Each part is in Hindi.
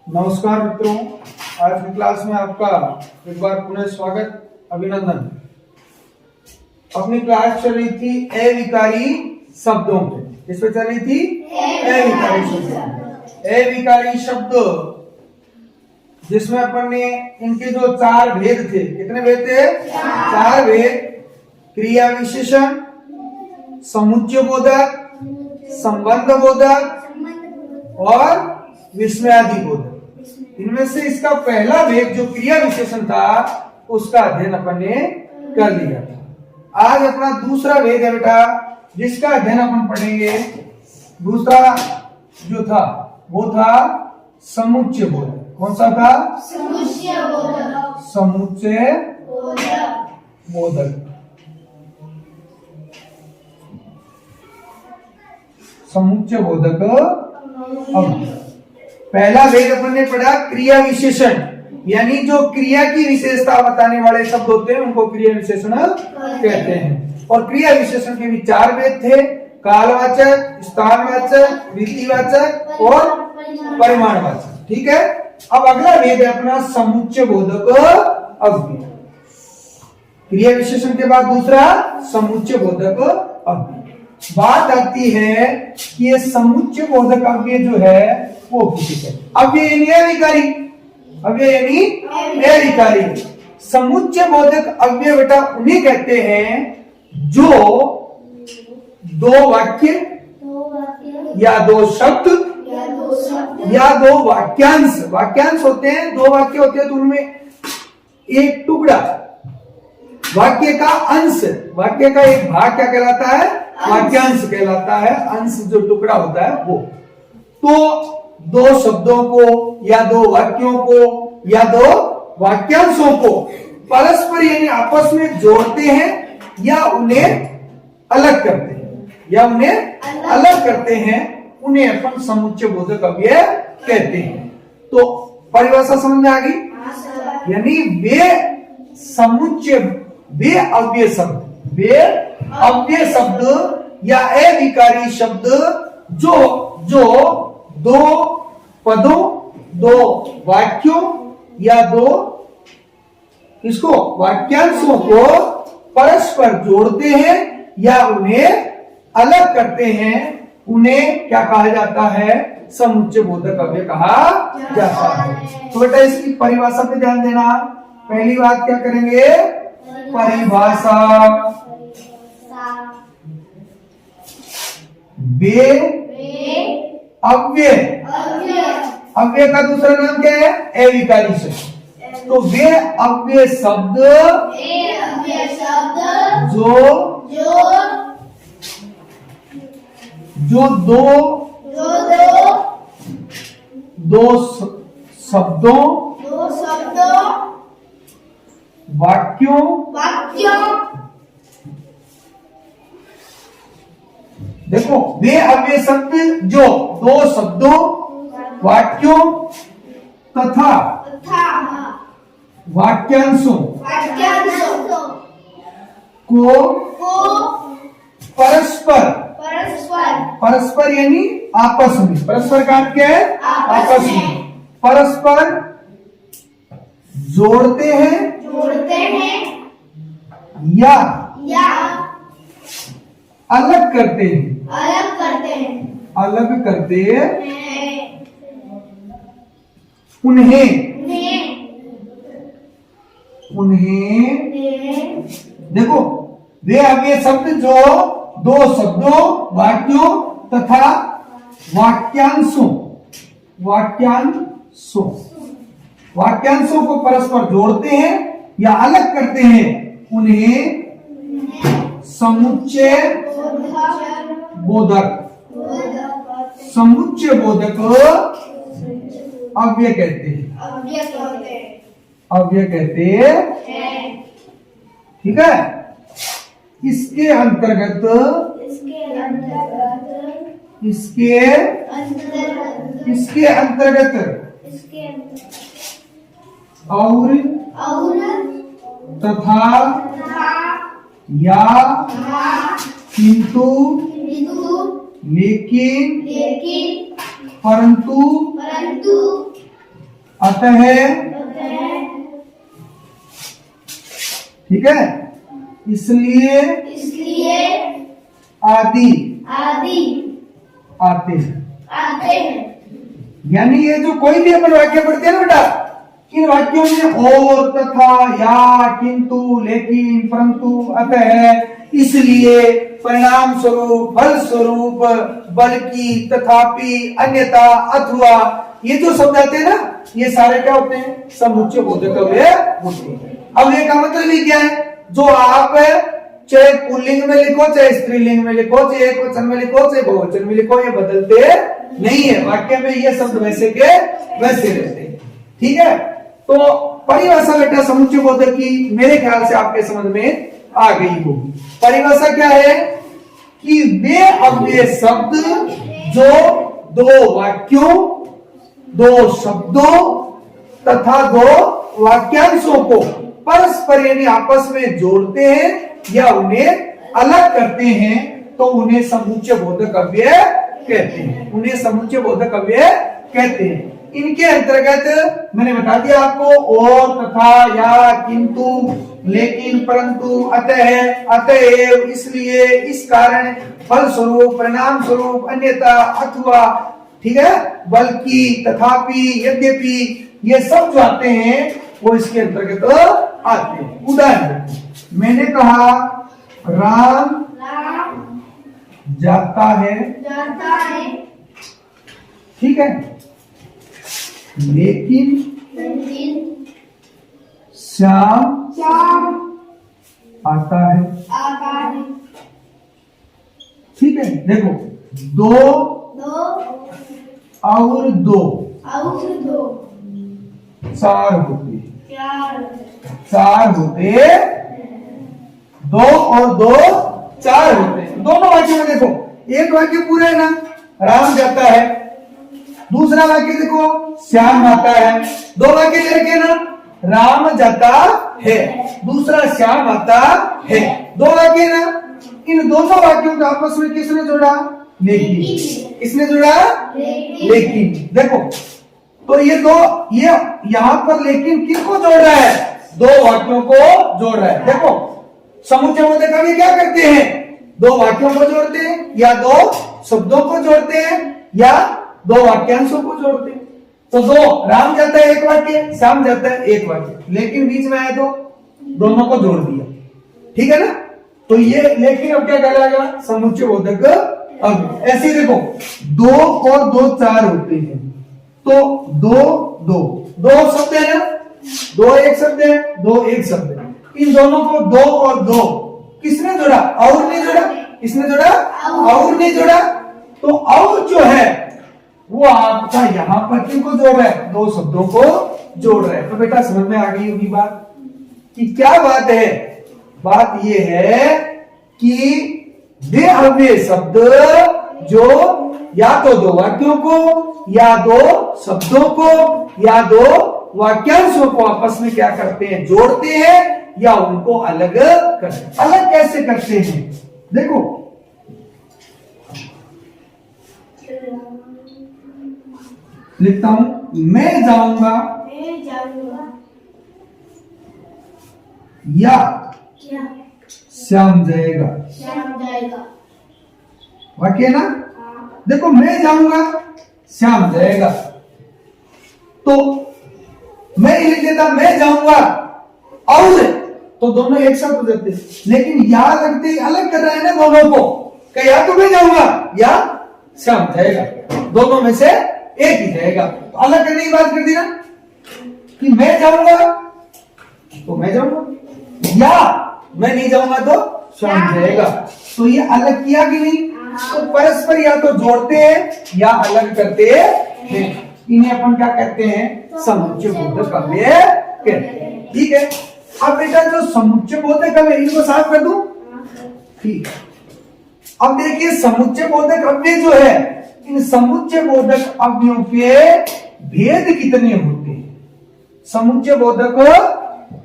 नमस्कार मित्रों, आज की क्लास में आपका एक बार पुनः स्वागत, अभिनंदन। अपनी क्लास चल रही थी अविकारी शब्दों पे। किस पे चल रही थी? अविकारी शब्द। अविकारी शब्द जिसमें अपन ने इनके जो चार भेद थे, कितने भेद थे? चार भेद। क्रिया विशेषण, समुच्चय बोधक, संबंध बोधक और विस्मयादि बोधक। इनमें से इसका पहला भेद जो क्रिया विशेषण था उसका अध्ययन अपन ने कर लिया था। आज अपना दूसरा भेद है बेटा, जिसका अध्ययन अपन पढ़ेंगे। दूसरा जो था वो था समुच्चय बोधक। कौन सा था? समुच्चय बोधक। समुच्चय बोधक। समुच्चय बोधक। पहला भेद अपन ने पढ़ा क्रिया विशेषण, यानी जो क्रिया की विशेषता बताने वाले शब्द होते हैं उनको क्रिया विशेषण कहते हैं। और क्रिया विशेषण के भी चार भेद थे: कालवाचक, स्थानवाचक, रीतिवाचक और परिमाणवाचक। ठीक है। अब अगला भेद है अपना समुच्चय बोधक अव्यय। क्रिया विशेषण के बाद दूसरा समुच्चय बोधक अव्यय। बात आती है कि ये समुच्चय बोधक अव्यय जो है वो किसी है अव्यय यानी अविकारी। अव्यय यानी अविकारी। समुच्चय बोधक अव्यय बेटा उन्हें कहते हैं जो दो वाक्य या दो शब्द या दो वाक्यांश होते हैं। दो वाक्य होते हैं तो उनमें एक टुकड़ा वाक्य का अंश, वाक्य का एक भाग क्या कहलाता है? वाक्यांश कहलाता है। अंश जो टुकड़ा होता है वो। तो दो शब्दों को या दो वाक्यों को या दो वाक्यांशों को परस्पर यानी आपस में जोड़ते हैं या उन्हें अलग करते हैं, उन्हें अपन समुच्चय बोधक अव्यय कहते हैं। तो परिभाषा समझ में आ गई? यानी वे अव्यय शब्द या अविकारी शब्द जो दो पदों, दो वाक्यों या दो वाक्यांशों को परस्पर जोड़ते हैं या उन्हें अलग करते हैं, उन्हें क्या कहा जाता है? समुच्चय बोधक अव्यय कहा जाता है। तो बेटा इसकी परिभाषा पे ध्यान देना। पहली बात क्या करेंगे? परिभाषा। अव्यय का दूसरा नाम क्या है? अविकारी शब्द। तो वे अव्यय शब्द जो दो शब्दों वाक्यों देखो, वे अव्यय शब्द जो दो शब्दों, वाक्यों तथा वाक्यांशों को परस्पर यानी आपस में, परस्पर का अर्थ क्या है? आपस में। परस्पर जोड़ते हैं या अलग करते हैं। उन्हें देखो, वे अव्यय शब्द जो दो शब्दों, वाक्यों तथा वाक्यांशों को परस्पर जोड़ते हैं या अलग करते हैं, उन्हें समुच्चय बोधक अव्यय कहते हैं। ठीक है। इसके अंतर्गत और तथा या किंतु लेकिन परंतु अतः, ठीक है, इसलिए आदि आते हैं। यानी ये जो कोई भी अपन वाक्य पढ़ते हैं ना बेटा, इन वाक्यों में और, तथा, या, किंतु, लेकिन, परंतु, अतः, इसलिए, परिणाम स्वरूप, फल स्वरूप, बल्कि, तथापि, अन्यथा, अथवा, ये जो शब्द आते हैं ना, ये सारे क्या होते हैं? समुच्चय बोधक अव्यय होते हैं। अब ये का मतलब ये क्या है? जो आप चाहे पुल्लिंग में लिखो, चाहे स्त्रीलिंग में लिखो, चाहे एक वचन में लिखो, चाहे बहुवचन में लिखो, ये बदलते नहीं है। वाक्य में ये शब्द वैसे के वैसे रहते हैं। ठीक है, तो परिभाषा बेटा समुच्चय बोधक की मेरे ख्याल से आपके समझ में आ गई होगी। परिभाषा क्या है कि वे अव्यय शब्द जो दो वाक्यों, दो शब्दों तथा दो वाक्यांशों को परस्पर यानी आपस में जोड़ते हैं या उन्हें अलग करते हैं, तो उन्हें समुच्चय बोधक अव्यय कहते हैं। उन्हें समुच्चय बोधक अव्यय कहते हैं। इनके अंतर्गत मैंने बता दिया आपको, और, तथा, या, किंतु, लेकिन, परंतु, अतः, अतएव, इसलिए, इस कारण, फल स्वरूप, परिणाम स्वरूप, अन्यथा, अथवा, ठीक है, बल्कि, तथापि, यद्यपि, ये सब जो आते हैं वो इसके अंतर्गत आते हैं। उदाहरण, मैंने कहा राम जाता है, ठीक है, लेकिन श्याम आता है। ठीक है, देखो, दो और दो चार होते, चार होते, दो और दो चार होते हैं। दोनों वाक्य में देखो, एक वाक्य पूरा है ना, राम जाता है, दूसरा वाक्य देखो श्याम आता है। दो वाक्य दे रखे ना, राम जाता है, दूसरा श्याम आता है। दो वाक्य ना, इन दोनों वाक्यों को आपस में किसने जोड़ा? लेकिन। किसने जोड़ा? लेकिन। देखो, तो ये दो, ये यहां पर लेकिन किसको जोड़ रहा है? दो वाक्यों को जोड़ रहा है। देखो, समुच्चय बोधक अव्यय क्या करते हैं? दो वाक्यों को जोड़ते हैं, या दो शब्दों को जोड़ते हैं, या दो वाक्यांशों को जोड़ते हैं। तो दो, राम जाता है एक वाक्य, श्याम जाता है एक वाक्य, लेकिन बीच में आए तो दोनों को जोड़ दिया। ठीक है ना? तो ये लेकिन अब क्या कहलाएगा? समुच्चय बोधक अव्यय। ऐसे देखो, दो और दो चार होते हैं, तो दो दो दो शब्द है ना, दो एक शब्द है, दो एक शब्द है। इन दोनों को दो और दो किसने जोड़ा? और नहीं जोड़ा। किसने जोड़ा? और नहीं जोड़ा। तो और जो है वो आपका यहां पर किनको जोड़ रहा है? दो शब्दों को जोड़ रहा है। तो बेटा समझ में आ गई होगी बात कि क्या बात है? बात ये है कि वे अव्यय शब्द जो या तो दो वाक्यों को, या दो शब्दों को, या दो वाक्यांशों को आपस में क्या करते हैं? जोड़ते हैं, या उनको अलग करते हैं। अलग कैसे करते हैं? देखो, लिखता हूं, मैं जाऊंगा या श्याम जाएगा। वाक्य ना? देखो, मैं जाऊंगा, श्याम जाएगा, तो मैं लिख देता मैं जाऊंगा और, तो दोनों एक साथ हो जाते। लेकिन या लगते अलग कर रहा है ना दोनों को, कि या तो मैं जाऊंगा या श्याम जाएगा, दोनों में से एक ही जाएगा। तो अलग करने की बात कर दी ना, कि मैं जाऊंगा तो मैं जाऊंगा, या मैं नहीं जाऊंगा तो श्याम जाएगा। तो ये अलग किया कि नहीं? तो परस्पर या तो जोड़ते हैं या अलग करते हैं। इन्हें अपन क्या कहते हैं? समुच्चय बोधक अव्यय कहते हैं। ठीक है, अब बेटा जो समुच्चय बोधक अव्यय, इनको साफ कर दूं? ठीक है, अब देखिए समुच्चय बोधक अव्यय जो है, इन समुच्चय बोधक अव्ययों के भेद कितने होते हैं? समुच्चय बोधक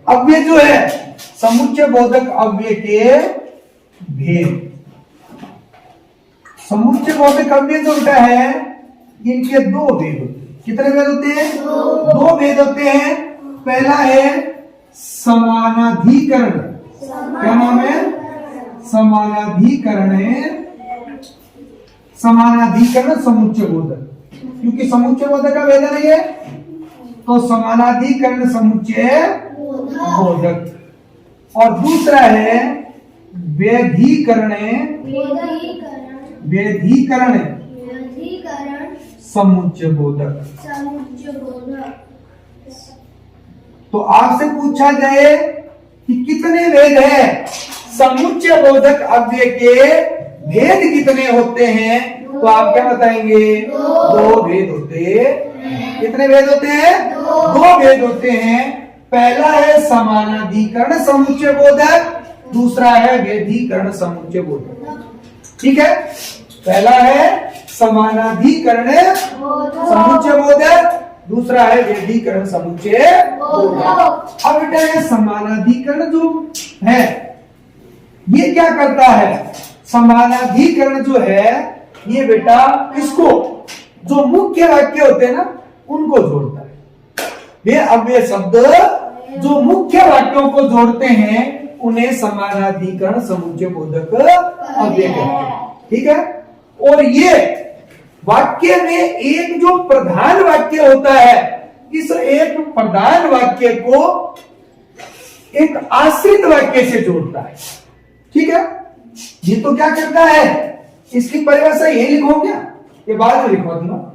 अव्यय जो है, समुच्चय बोधक अव्यय के भेद, समुच्चय बोधक अव्यय जो होता है, इनके दो भेद होते हैं। कितने भेद होते हैं? दो भेद होते हैं। पहला है समानाधिकरण। क्या नाम है? समानाधिकरण समुच्चय बोधक। क्योंकि समुच्चय बोधक का भेद नहीं है तो समानाधिकरण समुच्चय बोधक। और दूसरा है व्यधिकरण समुच्चय बोधक। तो आपसे पूछा जाए कि कितने भेद है, समुच्चय बोधक अव्यय के भेद कितने होते हैं, तो आप क्या बताएंगे? दो भेद होते हैं। कितने भेद होते हैं? दो भेद होते हैं। पहला है समानाधिकरण समुच्चय बोधक, दूसरा है व्यधिकरण समुच्चय बोधक। ठीक है, पहला है समानाधिकरण समुच्चय बोधक, दूसरा है व्यधिकरण समुच्चय बोधक। अब बेटा ये समानाधिकरण जो है ये क्या करता है? समानाधिकरण जो है ये बेटा इसको जो मुख्य वाक्य होते हैं ना उनको जोड़ता है। ये अव्यय शब्द जो मुख्य वाक्यों को जोड़ते हैं उन्हें समानाधिकरण समुच्चय बोधक अव्यय कहते हैं। ठीक है, और ये वाक्य में एक जो प्रधान वाक्य होता है, इस एक प्रधान वाक्य को एक आश्रित वाक्य से जोड़ता है। ठीक है, ये तो क्या करता है, इसकी परिभाषा ये लिखो क्या, ये बाद में लिखवा दूंगा,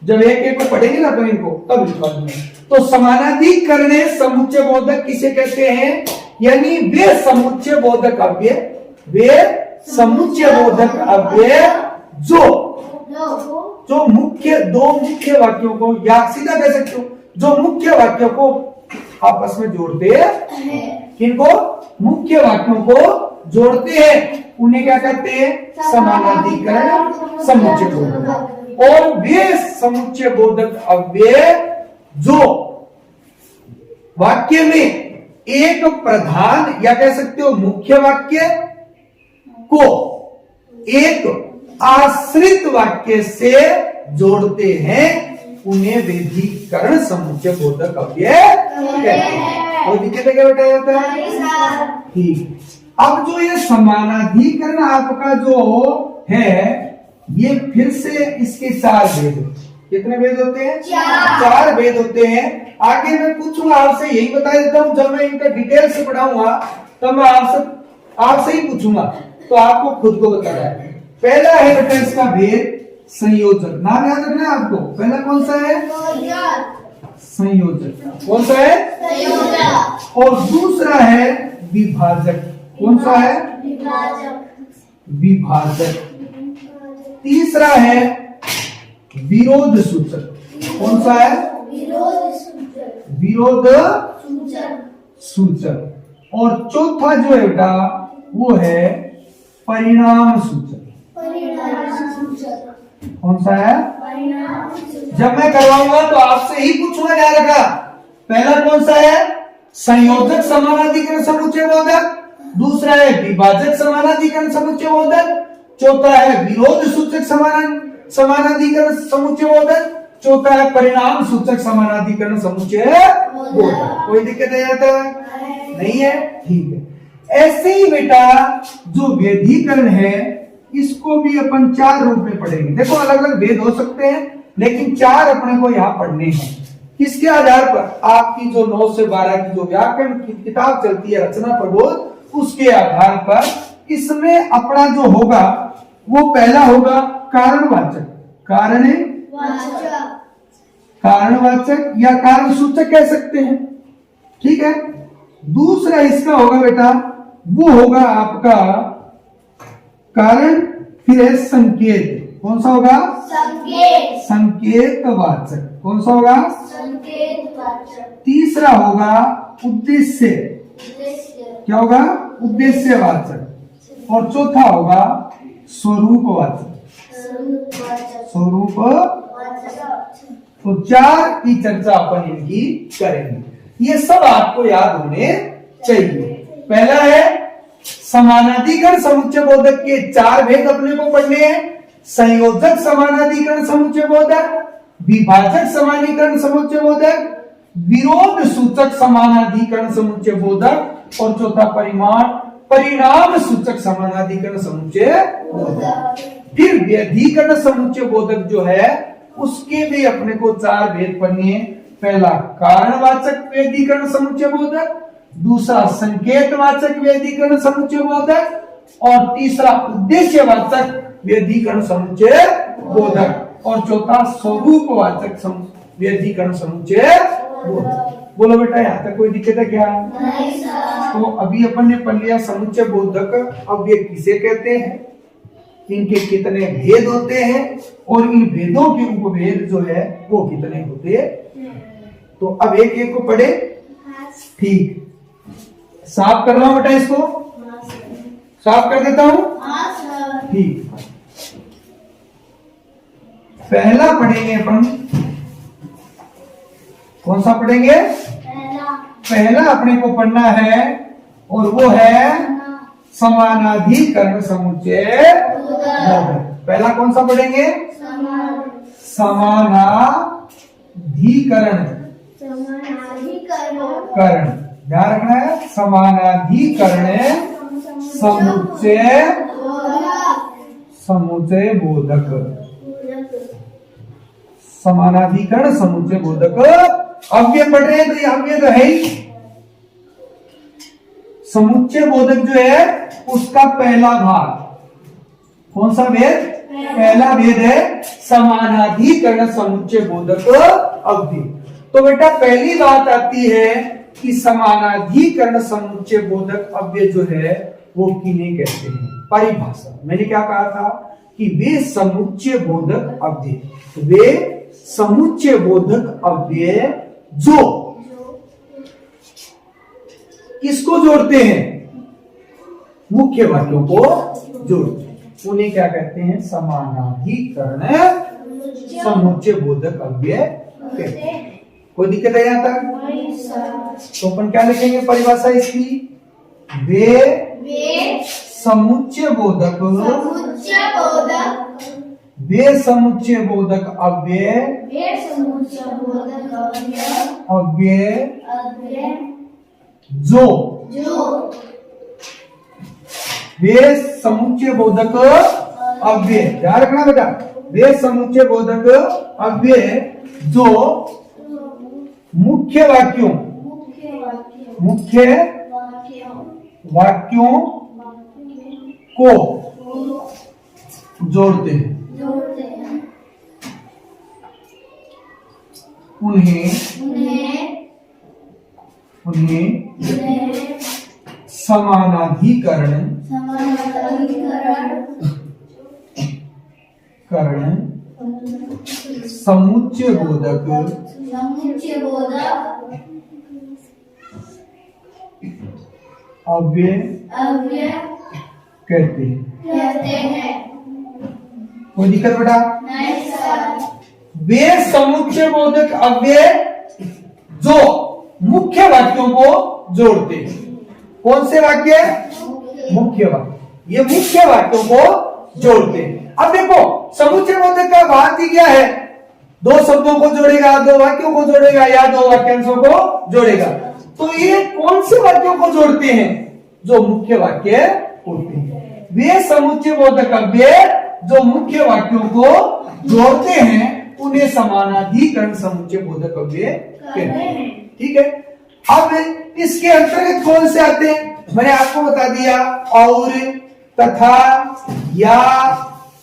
जब एक एक को पढ़ेंगे ना तो इनको तब लिखवा दूंगा। तो समानाधिकरण समुच्चय बोधक किसे कहते हैं? यानी वे समुच्चय बोधक अव्यय, वे समुच्चय बोधक अव्यय जो मुख्य दो मुख्य वाक्यों को, या सीधा कह सकते हो जो मुख्य वाक्यों को आपस में जोड़ते हैं। किनको? मुख्य वाक्यों को जोड़ते हैं, उन्हें क्या कहते हैं? समानाधिकरण समुच्चय बोधक। और वे समुच्चय बोधक अव्यय जो वाक्य में एक प्रधान या कह सकते हो मुख्य वाक्य को एक आश्रित वाक्य से जोड़ते हैं, उन्हें व्यधिकरण समुच्चय बोधक अव्यय कहते हैं। कोई दिक्कत है क्या बेटा? जाता है ठीक। अब जो ये समानाधिकरण आपका जो है ये फिर से इसके चार भेद होते हैं। कितने भेद होते हैं? चार भेद होते हैं। आगे मैं पूछूंगा आपसे, यही बता देता हूं, जब मैं इनका डिटेल से पढ़ाऊंगा तब मैं आपसे ही पूछूंगा, तो आपको खुद को बताना है। पहला है बेटा इसका भेद संयोजक। नाम याद रखना है आपको। पहला कौन सा है? संयोजक। कौन सा है? संयोजक। और दूसरा है विभाजक। कौन सा है? विभाजक। तीसरा है विरोध सूचक। कौन सा है? विरोध सूचक। और चौथा जो है बेटा वो है परिणाम सूचक। कौन सा है? जब मैं करवाऊंगा तो आपसे ही पूछूंगा, ध्यान रखा। पहला कौन सा है? संयोजक समानाधिकरण समुच्चय बोधक, दूसरा है विभाजक समानाधिकरण समुच्चय बोधक, चौथा है विरोध सूचक समानाधिकरण समुच्चय बोधक, चौथा है परिणाम सूचक समानाधिकरण समुच्चय बोधक। कोई दिक्कत है जाता है? नहीं है? ठीक है। ऐसे ही बेटा जो व्यधिकरण है इसको भी अपन चार रूप में पढ़ेंगे। देखो अलग अलग भेद हो सकते हैं लेकिन चार अपने को यहाँ पढ़ने हैं। किसके आधार पर? आपकी जो 9 से 12 की जो व्याकरण की किताब चलती है रचना प्रबोध, उसके आधार पर इसमें अपना जो होगा वो पहला होगा कारणवाचक। कारणवाचक या कारण सूचक कह सकते हैं। ठीक है। दूसरा इसका होगा बेटा वो होगा आपका कारण, फिर है संकेत। कौन सा होगा? संकेतवाचक। कौन सा होगा? संकेतवाचक। तीसरा होगा उद्देश्य। क्या होगा? उद्देश्यवाचक। और चौथा होगा स्वरूपवाचक। तो चार की चर्चा अपन इनकी करेंगे। ये सब आपको याद होने चाहिए। पहला है समानाधिकरण समुच्चय बोधक के चार भेद अपने को पढ़ने हैं। संयोजक समानाधिकरण समुच्चय बोधक, विभाजक समानीकरण समुच्चय बोधक, विरोध सूचक समानाधिकरण समुच्चय बोधक, और चौथा परिणाम सूचक समानाधिकरण समुच्चय बोधक। फिर व्यधिकरण समुच्चय बोधक जो है उसके भी अपने को 4 भेद पढ़ने हैं। पहला कारणवाचक व्यधिकरण समुच्चय बोधक, दूसरा संकेतवाचक व्यधिकरण समुच्चय बोधक, और तीसरा उद्देश्यवाचक व्यधिकरण समुच्चय बोधक, और चौथा स्वरूपवाचक व्यधिकरण समुच्चय बोधक। बोलो बेटा, यहाँ तक कोई दिक्कत है क्या? नहीं सर। तो अभी अपन ने पढ़ लिया समुच्चय बोधक अव्यय किसे कहते हैं, इनके कितने भेद होते हैं, और इन भेदों के उपभेद जो है वो कितने होते हैं। तो अब एक एक को पढ़े। ठीक, साफ कर रहा हूं बेटा, इसको साफ कर देता हूं। ठीक, पहला पढ़ेंगे अपन, कौन सा पढ़ेंगे? पहला अपने को पढ़ना है और वो है समानाधिकरण समुच्चय बोधक। पहला कौन सा पढ़ेंगे? समानाधिकरण करण, ध्यान रखना है, समानाधिकरण समुच्चय बोधक। समानाधिकरण समुच्चय बोधक अव्यय पढ़ रहे हैं, तो ये अव्यय तो है ही। समुच्चय बोधक जो है उसका पहला भाग कौन सा भेद? पहला भेद है समानाधिकरण समुच्चय बोधक अव्यय। तो बेटा पहली बात आती है कि समानाधिकरण समुच्चय बोधक अव्यय जो है वो किन्हें कहते हैं। परिभाषा मैंने क्या कहा था कि वे समुच्चय बोधक अव्यय, वे समुच्चय बोधक अव्यय जो किसको जोड़ते हैं? मुख्य वाक्यों को जोड़ते हैं, उन्हें क्या कहते हैं? समानाधिकरण समुच्चय बोधक अव्यय कहते हैं। कोई दिक्कत है यहाँ तक? तो अपन क्या लिखेंगे परिभाषा इसकी? वे समुच्चय बोधक अव्यय जो वे समुच्चय बोधक अव्यय, ध्यान रखना बेटा, वे समुच्चय बोधक अव्यय जो मुख्य वाक्यों को जोड़ते हैं, उन्हें समानाधिकरण समुच्चय बोधक अव्यय कहते हैं। कोई दिक्कत बेटा? नहीं सर। वे समुच्चय बोधक अव्यय जो मुख्य वाक्यों को जोड़ते हैं। कौन से वाक्य? मुख्य वाक्य। ये मुख्य वाक्यों को जोड़ते हैं। अब देखो समुच्चय बोधक का भाग ही क्या है? 2 शब्दों को जोड़ेगा, 2 वाक्यों को जोड़ेगा या 2 वाक्यांशों को जोड़ेगा। तो ये कौन से वाक्यों को जोड़ते हैं? जो मुख्य वाक्य होते हैं। वे समुच्चय बोधक अव्यय जो मुख्य वाक्यों को जोड़ते हैं उन्हें समानाधिकरण समुच्चय बोधक अव्यय कहते हैं। ठीक है, अब इसके अंतर्गत कौन से आते हैं? मैंने आपको बता दिया, और, तथा, या,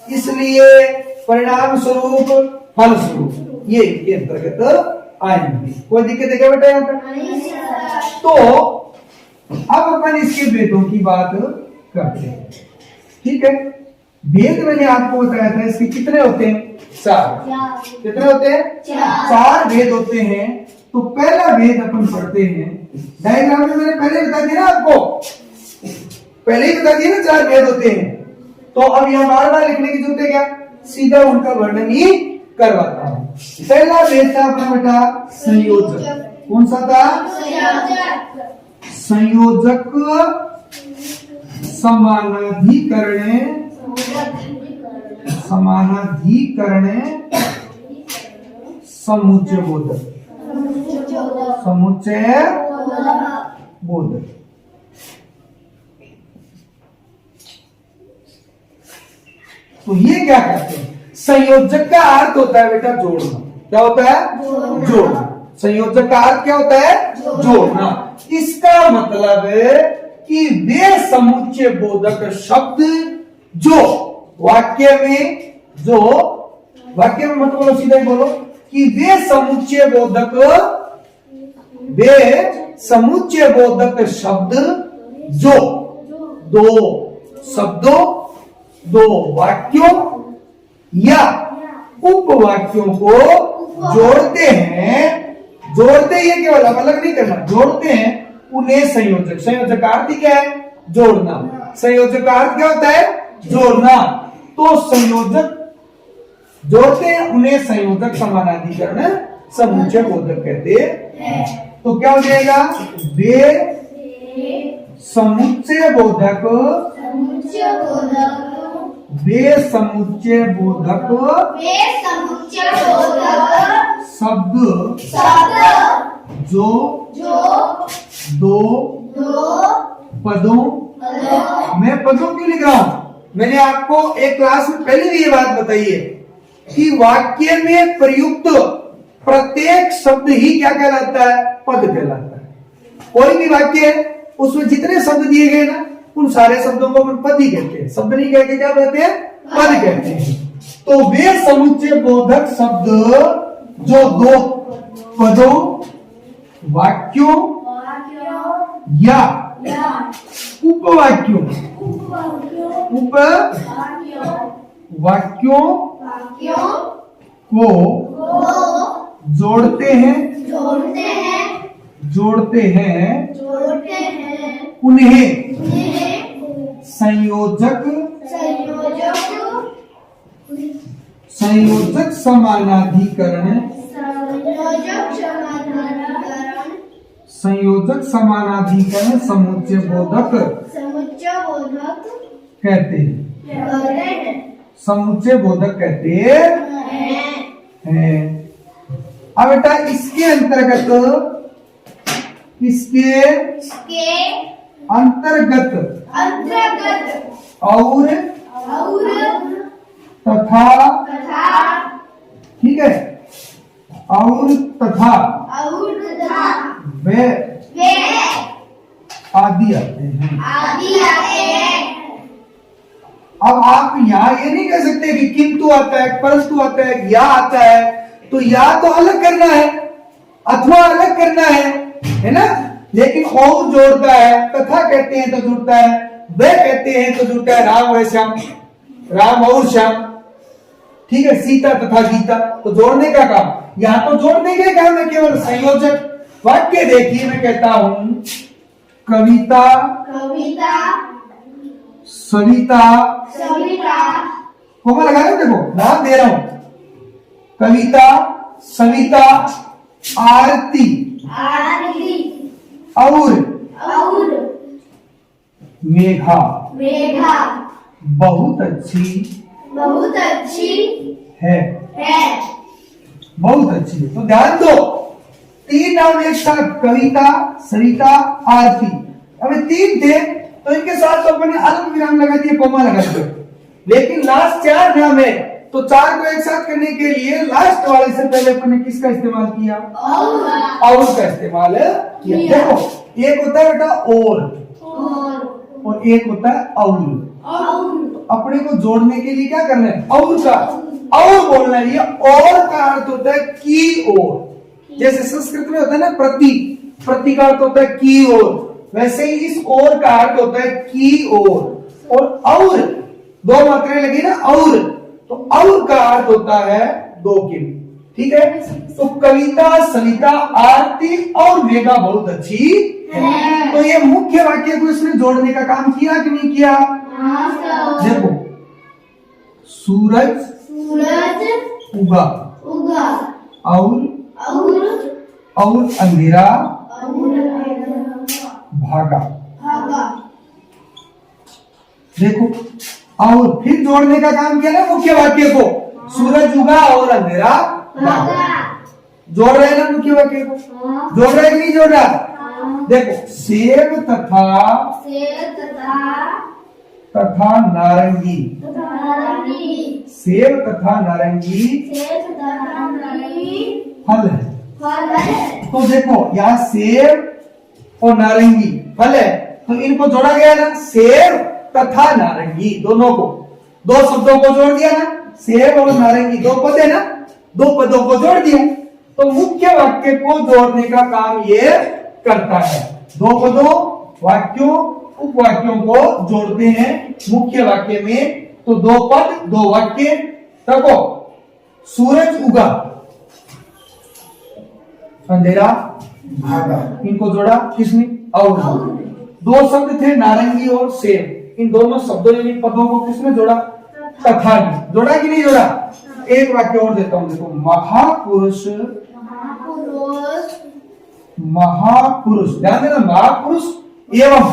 इसलिए, परिणाम स्वरूप, फल स्वरूप, ये इनके अंतर्गत आएंगे। कोई दिक्कत है क्या बेटा यहाँ पर? तो अब अपन इसके भेदों की बात करते हैं। ठीक है, भेद मैंने आपको बताया था, इसके कितने होते हैं? 4। कितने होते हैं? 4 भेद होते हैं। तो पहला भेद अपन पढ़ते हैं। डायग्राम में मैंने पहले बता दिया ना आपको, पहले ही बता दिया ना 4 भेद होते हैं। तो अब यहाँ बार-बार लिखने की जरूरत है क्या? सीधा उनका वर्णन ही करवाता हूं। पहला भेद था अपना बेटा संयोजक। कौन सा था? संयोजक समानाधिकरण समुच्चय बोधक, समुच्चय बोधक। तो ये क्या कहते हैं? संयोजक का अर्थ होता है बेटा जोड़ना। क्या होता है? जोड़ना। संयोजक का अर्थ क्या होता है? जोड़ना। इसका मतलब है कि वे समुच्चय बोधक शब्द जो वाक्य में मत बोलो, सीधा ही बोलो कि वे समुच्चय बोधक शब्द जो दो शब्दों, दो वाक्यों या उपवाक्यों को जोड़ते हैं, जोड़ते ये केवल अलग नहीं करना, जोड़ते हैं, उन्हें संयोजक। संयोजक का अर्थ क्या है? जोड़ना। संयोजक का अर्थ क्या होता है? जोड़ना। तो संयोजक जोड़ते हैं, उन्हें संयोजक समानाधिकरण समुच्चय बोधक कहते हैं। तो क्या हो जाएगा? वे समुच्चय बोधक, वे समुच्चय बोधक शब्द जो दो पदों, मैं पदों क्यों लिख रहा हूं? मैंने आपको एक क्लास में पहले भी ये बात बताई है कि वाक्य में प्रयुक्त प्रत्येक शब्द ही क्या कहलाता है? पद कहलाता है। कोई भी वाक्य है उसमें जितने शब्द दिए गए ना, उन सारे शब्दों को अपन पद ही कहते हैं। शब्द नहीं कहते, क्या कहते हैं? पद कहते हैं। तो वे समुच्चय बोधक शब्द जो दो पदों, वाक्यों या उपवाक्यों को जोड़ते हैं, उन्हें संयोजक समानाधिकरण समुच्चय बोधक कहते हैं। समुच्चय बोधक कहते हैं। अब बेटा इसके अंतर्गत और तथा, ठीक है, और तथा वे आदि आते हैं। अब आप यहाँ ये नहीं कह सकते कि किंतु आता है, परंतु आता है, या आता है। तो या तो अलग करना है अथवा अलग करना है ना? लेकिन और जोड़ता है, तथा कहते हैं तो जुड़ता है, वे कहते हैं तो जुड़ता है। राम व श्याम, राम और श्याम, ठीक है, सीता तथा गीता, तो जोड़ने का काम। यहां तो जोड़ने के काम है केवल संयोजक। वाक्य देखिए, मैं कहता हूं कविता सविता, कोमा लगा रहे हो, देखो नाम दे रहा हूं, कविता सविता आरती और मेघा बहुत अच्छी है। बहुत अच्छी है। तो ध्यान दो, तीन नाम एक साथ, कविता सविता आरती। अब तीन थे तो इनके साथ तो अपने अल्प विराम लगा दिए, कोमा लगा दिए। लेकिन लास्ट चार नाम है, तो चार को एक साथ करने के लिए लास्ट वाले से पहले अपने किसका इस्तेमाल किया? और का इस्तेमाल किया। देखो, एक होता है बेटा और एक होता है और। अपने को जोड़ने के लिए क्या करना है? और का और बोलना है। और का अर्थ होता है की ओर। जैसे संस्कृत में होता है ना प्रति का अर्थ होता है की ओर, वैसे ही इस और का अर्थ होता है की ओर। और दो मात्राएं लगी ना, और, तो और का अर्थ होता है दो की। ठीक है, तो कविता सविता आरती और मेघा बहुत अच्छी है। तो ये मुख्य वाक्य को इसने जोड़ने का काम किया कि नहीं किया? देखो, सूरज उगा और अंधेरा भागा। देखो, और फिर जोड़ने का काम किया ना मुख्य वाक्य को, सूरज उगा और अंधेरा भागा। जोड़ रहे हैं ना मुख्य वाक्य को, जोड़ रहे कि नहीं जोड़ रहा? देखो सेब तथा नारंगी, सेब तथा नारंगी फल है। तो देखो यहाँ सेब और नारंगी फल है, तो इनको जोड़ा गया ना, सेब तथा नारंगी, दोनों को, दो शब्दों को जोड़ दिया ना, सेब और नारंगी दो पद है ना, दो पदों को जोड़ दिया, तो मुख्य वाक्य को जोड़ने का काम ये करता है। दो पदों, वाक्यों, उपवाक्यों को जोड़ते हैं मुख्य वाक्य में, तो दो पद दो वाक्य। देखो सूरज उगा, अंधेरा भागा, इनको जोड़ा किसने? और दो शब्द थे नारंगी और सेब, इन दोनों शब्दों यानी पदों को किसने जोड़ा? तथा ने जोड़ा कि नहीं जोड़ा? एक वाक्य और देता हूं, देखो महापुरुष, महापुरुष, ध्यान देना, महापुरुष एवं,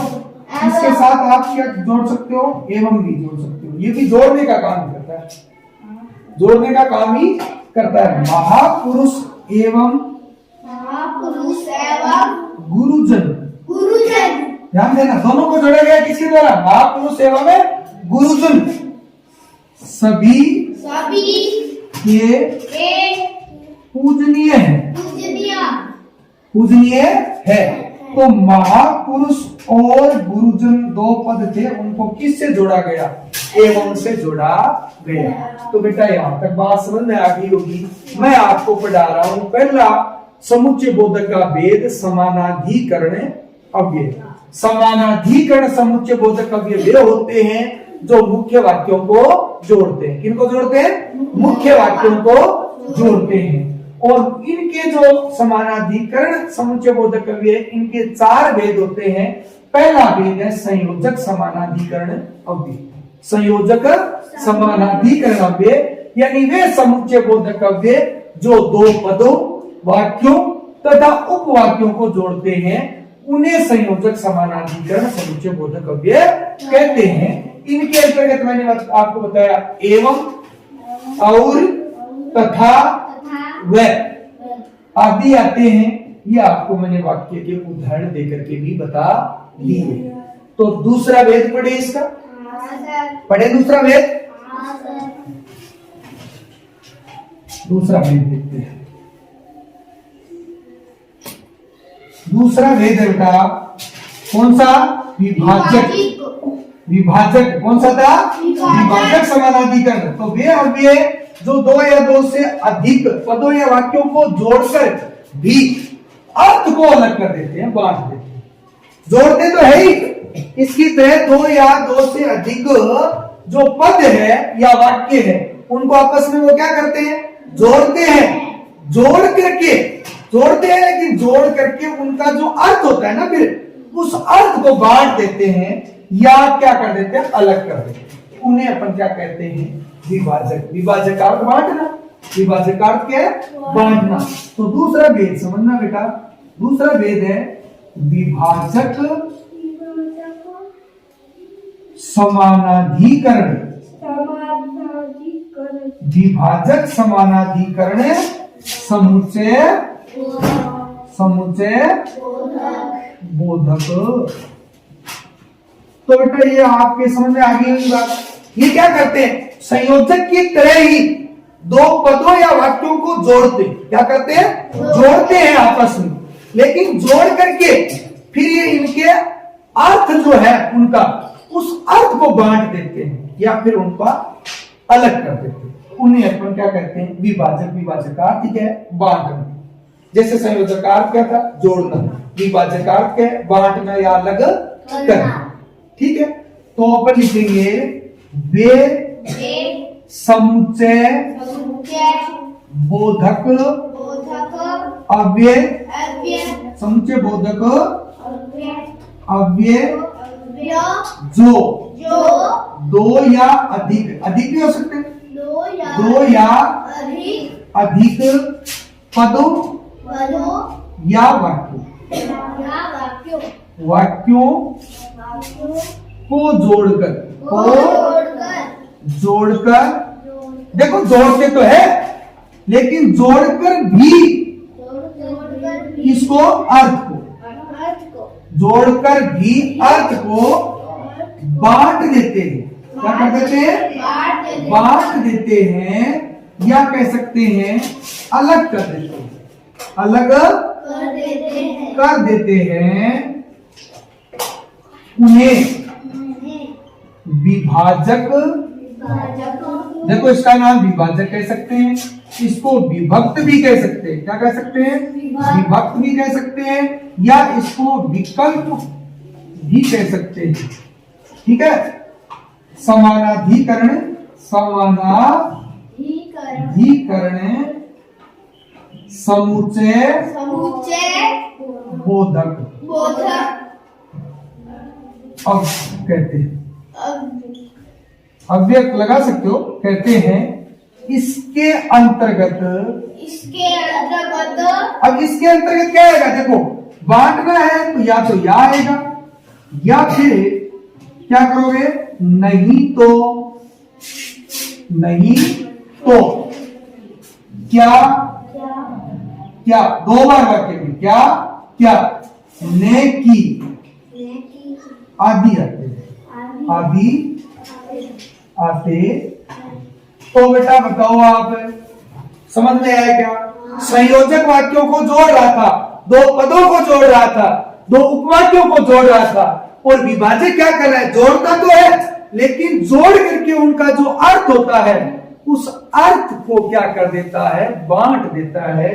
इसके साथ आप क्या जोड़ सकते हो? एवं भी जोड़ सकते हो, ये भी जोड़ने का काम करता है, जोड़ने का काम ही करता है। महापुरुष एवं गुरुजन, ध्यान देना, दोनों को जोड़ा गया किसके द्वारा? महापुरुष एवं गुरुजन सभी के पूजनीय है, पूजनीय है। तो महापुरुष और गुरुजन दो पद थे, उनको किससे जोड़ा गया? एवं से जोड़ा गया। तो बेटा यहाँ तक बात समझ में आ गई होगी। मैं आपको पढ़ा रहा हूं पहला समुच्चय बोधक का भेद, समानाधिकरण अव्यय। समानाधिकरण समुच्चय बोधक अव्यय वे होते हैं जो मुख्य वाक्यों को जोड़ते हैं। किनको जोड़ते हैं? मुख्य वाक्यों को जोड़ते हैं। और इनके जो समानाधिकरण समुच्चय बोधक अव्यय, इनके चार भेद होते हैं। पहला भेद है संयोजक समानाधिकरण अव्यय। संयोजक समानाधिकरण अव्यय यानी वे समुच्चय बोधक अव्यय जो दो पदों, वाक्यों तथा उपवाक्यों को जोड़ते हैं, उन्हें संयोजक समानाधिकरण समुच्चय बोधक अव्यय कहते हैं। इनके अंतर्गत मैंने आपको बताया एवं, और, तथा, व आदि आते हैं। ये आपको मैंने वाक्य के उदाहरण देकर के भी बता दिए। तो दूसरा भेद पढ़े इसका, पढ़े दूसरा भेद। दूसरा भेद देखते हैं। दूसरा भेद है बेटा कौन सा? विभाजक। विभाजक कौन सा था? विभाजक समानाधिकरण। तो वे अव्यय जो दो या दो से अधिक पदों या वाक्यों को जोड़कर भी अर्थ को अलग कर देते हैं, बांट देते हैं। जोड़ते तो है ही, इसकी तरह दो या दो से अधिक जो पद है या वाक्य है, उनको आपस में वो क्या करते हैं? जोड़ते हैं। जोड़ करके जोड़ते हैं, लेकिन जोड़ करके उनका जो अर्थ होता है ना, फिर उस अर्थ को बांट देते हैं या क्या कर देते हैं? अलग कर देते हैं। उन्हें अपन क्या कहते हैं? विभाजक। विभाजक का अर्थ बांटना, विभाजक का अर्थ क्या है? बांटना। तो दूसरा भेद समझना बेटा, दूसरा भेद है विभाजक समानाधिकरण। विभाजक समानाधिकरण समुच्चय बोधक। तो बेटा ये आपके समझ में आ गई बात। ये क्या करते हैं? संयोजक की तरह ही दो पदों या वाक्यों को जोड़ते, क्या करते हैं? जोड़ते हैं आपस में, लेकिन जोड़ करके फिर ये इनके अर्थ जो है उनका, उस अर्थ को बांट देते हैं या फिर उनका अलग कर देते हैं। उन्हें अपन क्या कहते हैं? विभाजक। विभाजक का अर्थ क्या है? बांटना। जैसे संयोजक का अर्थ क्या था? जोड़ना। विभाजक का अर्थ क्या है? बांटना या अलग करना। ठीक है, तो अपन लिखेंगे वे समुच्चय बोधक अव्यय। समुच्चय बोधक अव्यय जो दो या अधिक, अधिक भी हो सकते हैं, दो या अधिक पदों या वाक्यों को जोड़कर देखो जोड़ते तो है, लेकिन जोड़कर भी किसको? अर्थ को। जोड़कर भी अर्थ को बांट देते हैं। क्या कर देते हैं? बांट देते हैं, या कह सकते हैं अलग कर देते हैं। अलग कर देते हैं। उन्हें विभाजक, देखो इसका नाम विभाजक कह सकते हैं, इसको विभक्त भी कह सकते हैं। क्या कह सकते हैं? विभक्त भी कह सकते हैं, या इसको विकल्प भी कह सकते हैं। ठीक है। समानाधिकरण, समुच्चय बोधक। अब कहते हैं, अव्यक्त लगा सकते हो, कहते हैं इसके अंतर्गत। अब इसके अंतर्गत क्या आएगा? देखो बांटना है तो या आएगा, या फिर क्या करोगे? नहीं तो क्या दो बार वाक्य में क्या ने की आदि आते। तो बेटा बताओ आप, समझ में आया क्या? संयोजक वाक्यों को जोड़ रहा था, दो पदों को जोड़ रहा था, दो उपवाक्यों को जोड़ रहा था, और विभाजक क्या कर रहा है? जोड़ता तो है, लेकिन जोड़ करके उनका जो अर्थ होता है उस अर्थ को क्या कर देता है? बांट देता है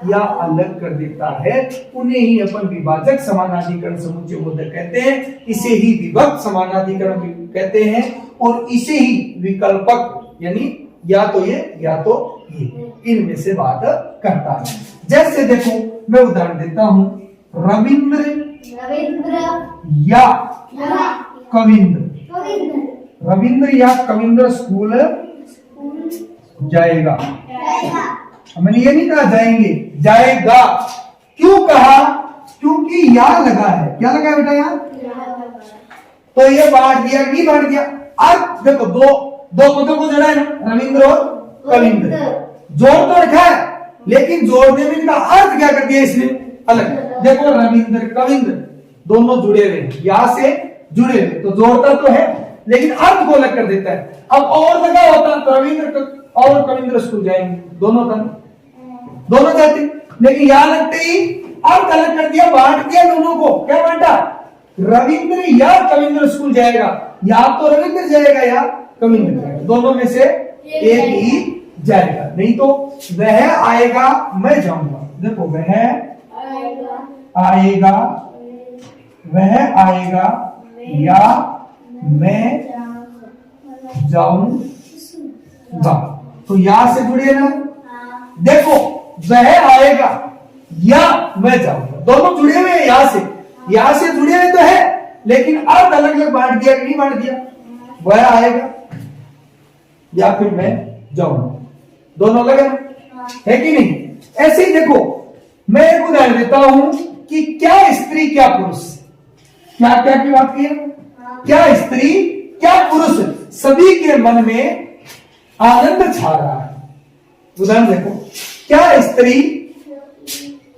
या अलग कर देता है। उन्हें ही अपन विभाजक समानाधिकरण समुच्चय बोधक कहते हैं। इसे ही विभक्त समानाधिकरण कहते हैं, और इसे ही विकल्पक, यानी या तो ये या तो ये, इनमें से बात करता है। जैसे देखो मैं उदाहरण देता हूं, रविंद्र या कविंद्र। रविंद्र या कविंद्र स्कूल जाएगा। मैंने ये नहीं कहा जाएंगे, जाएगा। क्यों कहा? क्योंकि या लगा है। क्या लगा है बेटा? यहाँ तो ये बांट दिया, नहीं बांट दिया। अर्थ देखो, दो पदों को जोड़ा है ना, रविंद्र और कविंद्र। जोड़ तो रखा है, लेकिन जोड़ने में इनका अर्थ क्या कर दिया इसने? अलग। देखो रविंद्र कविंद्र दोनों जुड़े हुए, या से जुड़े हुए, तो जोड़ता तो है लेकिन अर्थ को अलग कर देता है। अब और लगा होता तो रविंद्र और कविंद्र स्कूल जाएंगे, दोनों जाते, लेकिन यहां लगते ही अर्थ अलग कर दिया, बांट दिया दोनों को। क्या बांटा? रविंद्र या कविंद्र स्कूल जाएगा, या तो रविंद्र जाएगा या कविंद्र जाएगा, दोनों में से एक ही जाएगा। नहीं तो वह आएगा मैं जाऊंगा। देखो वह आएगा या मैं जाऊंगा, तो या से जुड़े ना। देखो वह आएगा या मैं जाऊंगा, दोनों जुड़े हुए हैं या से जुड़े हुए तो है, लेकिन अर्थ अलग अलग बांट दिया कि नहीं बांट दिया? वह आएगा या फिर मैं जाऊंगा, दोनों अलग है कि नहीं? ऐसे ही देखो मैं एक उदाहरण देता हूं कि क्या स्त्री क्या पुरुष, क्या की बात की है? क्या स्त्री क्या पुरुष, सभी के मन में आनंद छा रहा है। उदाहरण देखो, क्या स्त्री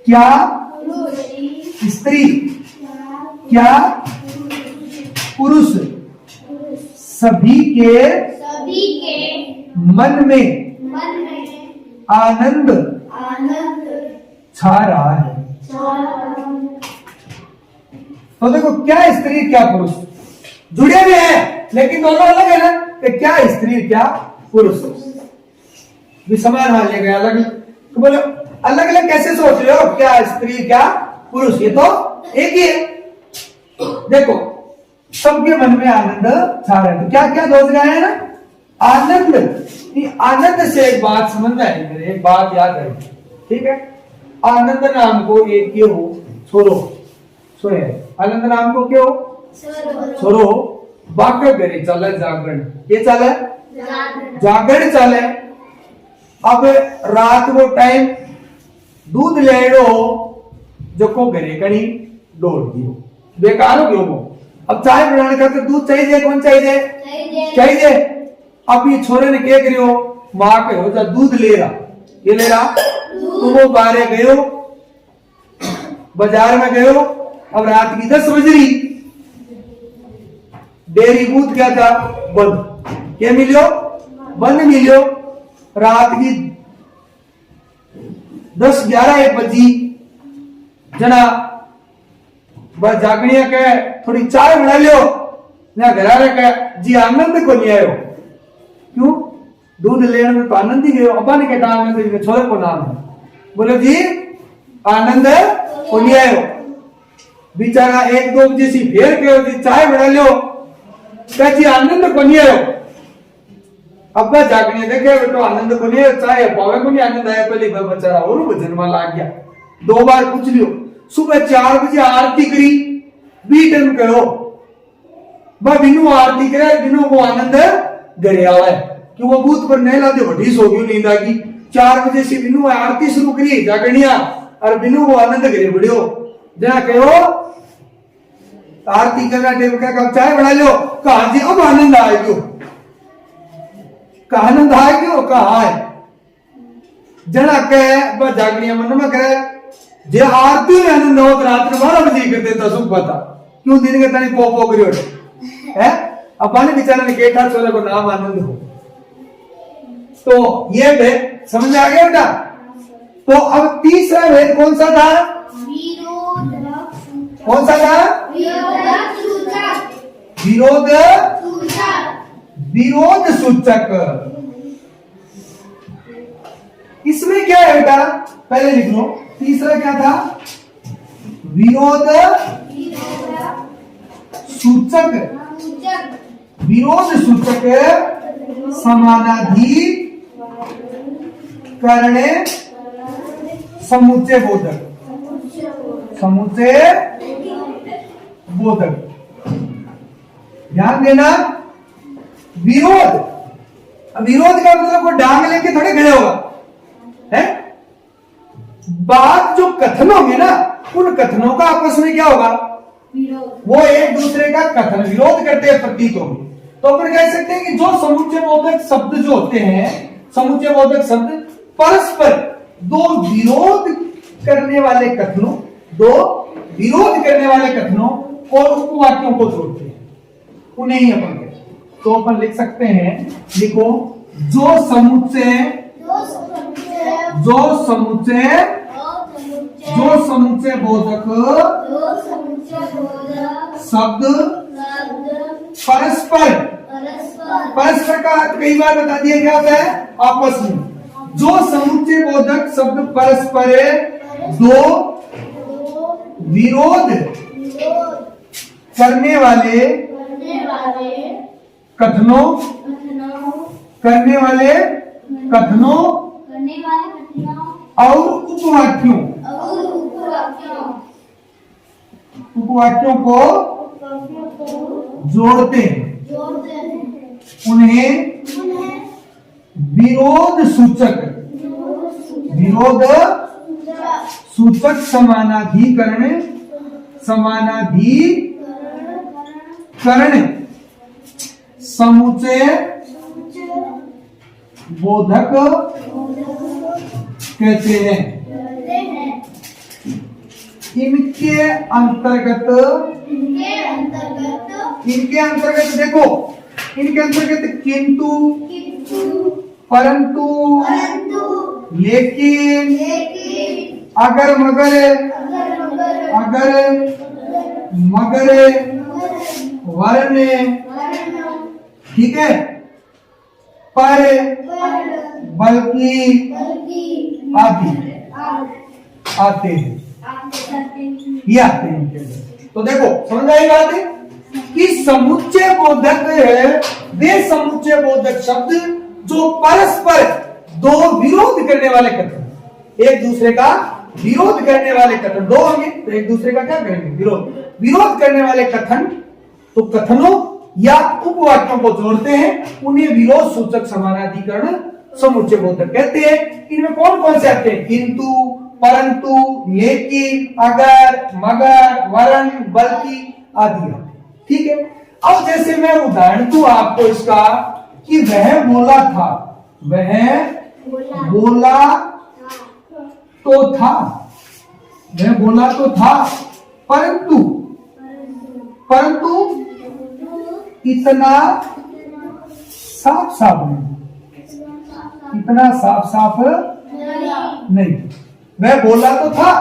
क्या पुरुष, सभी के मन में आनंद छा रहा है। तो देखो क्या स्त्री क्या पुरुष जुड़े हुए हैं, लेकिन दोनों अलग है ना, कि क्या स्त्री क्या पुरुष भी समान मान लिया गया, अलग। तो बोलो अलग अलग कैसे सोच रहे हो? क्या स्त्री क्या पुरुष, ये तो एक ही है। देखो सबके मन में आनंद छा रहा है, तो क्या क्या सोच रहे हैं ना? आनंद। आनंद से एक बात समझ में आई मेरे, एक बात याद है, ठीक है? आनंद नाम को एक ये हो छोरो, सोए आनंद नाम को क्यों छोरो, बाकी करे चले जागरण, ये चले जागरण चले। अब रात को टाइम दूध ले लो, जो को घरे कहीं डोल दियो, बेकार हो गयो वो। अब चाय बनाने खातिर दूध चाहिए, कौन चाहिए? अब ये छोरे ने क्या करियो, माँ कहो जा दूध ले रहा, ये ले रहा, तुम वो बारे गयो बाजार में गए हो, अब रात की 10 बज रही, डेयरी बूथ क्या था? बंद। क्या मिलियो? बंद मिलियो। रात की 10, 11, 1 बजी जना बस जागनिया के थोड़ी चाय बना लियो ना, घरा के जी आनंद को नहीं आयो। क्यों? दूध लेने में तो आनंद ही गयो। अब्बा ने क्या आनंद है? छोरे को नाम है। बोले जी आनंद को नहीं आयो। बेचारा 1-2 बजे से फिर गयो जी चाय बना लियो, क्या जी आनंद को नहीं आयो। अब्बा जागने देखे बेटो आनंद को नहीं आयो, चाय पावे को नहीं आनंद आया। पहले बेचारा और भजन में लाग गया। 2 बार पूछ लियो। सुबह 4 बजे आरती करी, बीटन करो बिनु आरती करे, बिनु वो आनंद घरे आवे कि वो बूथ पर नहीं लादे बड़ी सो गई नींद आ गई। 4 बजे से बिनु आरती शुरू करी जागनिया और बिनु वो आनंद घरे बढ़ियो। जना कहो आरती करना टेम का कब चाय बना लो, कहा जी अब आनंद आए क्यों? कहा आनंद आए क्यों? कहा है जना कहे बस जागनिया मन में करे जे आरती में आनंद हो तो रात में 12 बजे करते तो सुख पता क्यों दिन के तनी पो करियो है। अपने बेचारे ने केठा चोले को नाम आनंद हो। तो ये भेद समझ आ गया बेटा? तो अब तीसरा भेद कौन सा था? कौन सा था? विरोध विरोध सूचक। इसमें क्या है बेटा? पहले लिख लो। तीसरा क्या था? विरोध सूचक। विरोध सूचक समानाधि करणे समुच्चय बोधक। समुच्चय बोधक। ध्यान देना। विरोध, विरोध का मतलब वो डांग लेके थोड़े खड़े होगा है। बात जो कथन होंगे ना, उन कथनों का आपस में क्या होगा? वो एक दूसरे का कथन विरोध करते हैं, प्रतीत होंगे। तो अपन कह सकते हैं कि जो समुच्चय बोधक शब्द जो होते हैं, समुच्चय बोधक शब्द परस्पर दो विरोध करने वाले कथनों, दो विरोध करने वाले कथनों और उपवाक्यों को जोड़ते हैं, उन्हें ही अपन कहते हैं। तो अपन लिख सकते हैं, लिखो जो समुच्चय बोधक शब्द परस्पर, परस्पर का अर्थ कई बार बता दिया क्या होता है? आपस में। जो समुच्चय बोधक शब्द परस्पर दो विरोध करने वाले कथनों और उपवाक्यों को जोड़ते हैं, उन्हें विरोध सूचक समानाधिकरण समुच्चय बोधक कहते हैं। इनके अंतर्गत देखो, इनके अंतर्गत किंतु, परंतु, लेकिन, अगर मगर, वर्ण, ठीक है, पर, बल्कि आदि आते हैं, ये आते हैं। तो देखो समझ आई बात है कि समुच्चय बोधक है वे समुच्चय बोधक शब्द जो परस्पर दो विरोध करने वाले कथन, एक दूसरे का विरोध करने वाले कथन, दो होंगे तो एक दूसरे का क्या करेंगे? विरोध करने वाले कथन, तो कथनों या उपवाक्यों को जोड़ते हैं, उन्हें विरोध सूचक समानाधिकरण समुच्चय बोधक कहते हैं। इनमें कौन कौन से आते हैं? किंतु, परंतु, लेकिन, अगर, मगर, वरण, बल्कि आदि। ठीक है। अब जैसे मैं उदाहरण दूं आपको इसका कि वह बोला था, वह बोला तो था, मैं बोला तो था, परंतु इतना साफ साफ नहीं, इतना साफ साफ नहीं। मैं बोला तो था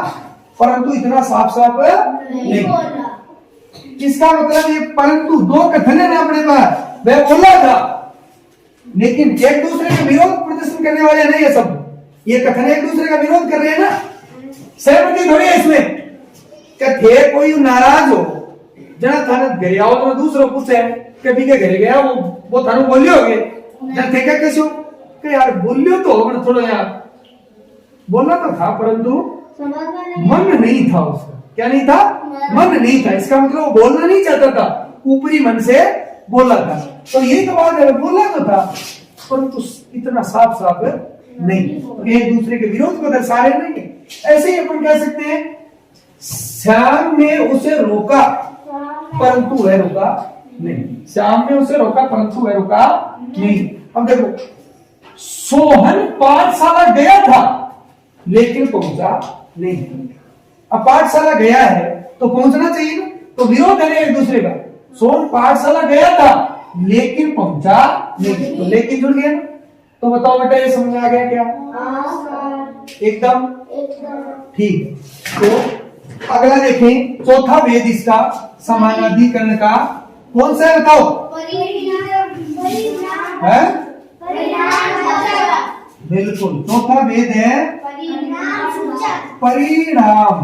परंतु इतना साफ साफ नहीं। इसका मतलब ये परंतु दो कथन है ना अपने पास। मैं बोला था, लेकिन एक दूसरे का विरोध प्रदर्शन करने वाले नहीं है सब। ये कथन एक दूसरे का विरोध कर रहे हैं ना, सहमति थोड़ी है इसमें। क्या थे कोई नाराज हो जना थाने घरे आओ तो दूसरों पूछे कभी के घरे गया वो थानू बोलियो होगे जब थे क्या कैसे कि यार बोलियो तो होगा थोड़ा यार बोलना तो था परंतु मन नहीं था उसका। क्या नहीं था? मन नहीं था। इसका मतलब वो बोलना नहीं चाहता था, ऊपरी मन से बोला था। तो यही तो बात है, बोला तो था परंतु इतना साफ साफ नहीं, तो एक दूसरे के विरोध को दर्शा रहे नहीं। ऐसे ही अपन कह सकते हैं श्याम ने उसे रोका परंतु वह रुका नहीं। श्याम ने उसे रोका परंतु वह रुका नहीं। अब देखो, सोहन पाठशाला गया था लेकिन पहुंचा नहीं। अब पाठशाला गया है तो पहुंचना चाहिए ना, तो विरोध है एक दूसरे का। सोहन पाठशाला गया था लेकिन पहुंचा नहीं, तो लेकिन जुड़ गया ना। तो बताओ बेटा ये समझ आ गया क्या? एकदम ठीक। तो अगला देखें, चौथा भेद इसका समानाधिकरण का कौन सा है बताओ? है? बिल्कुल, चौथा भेद है परिणाम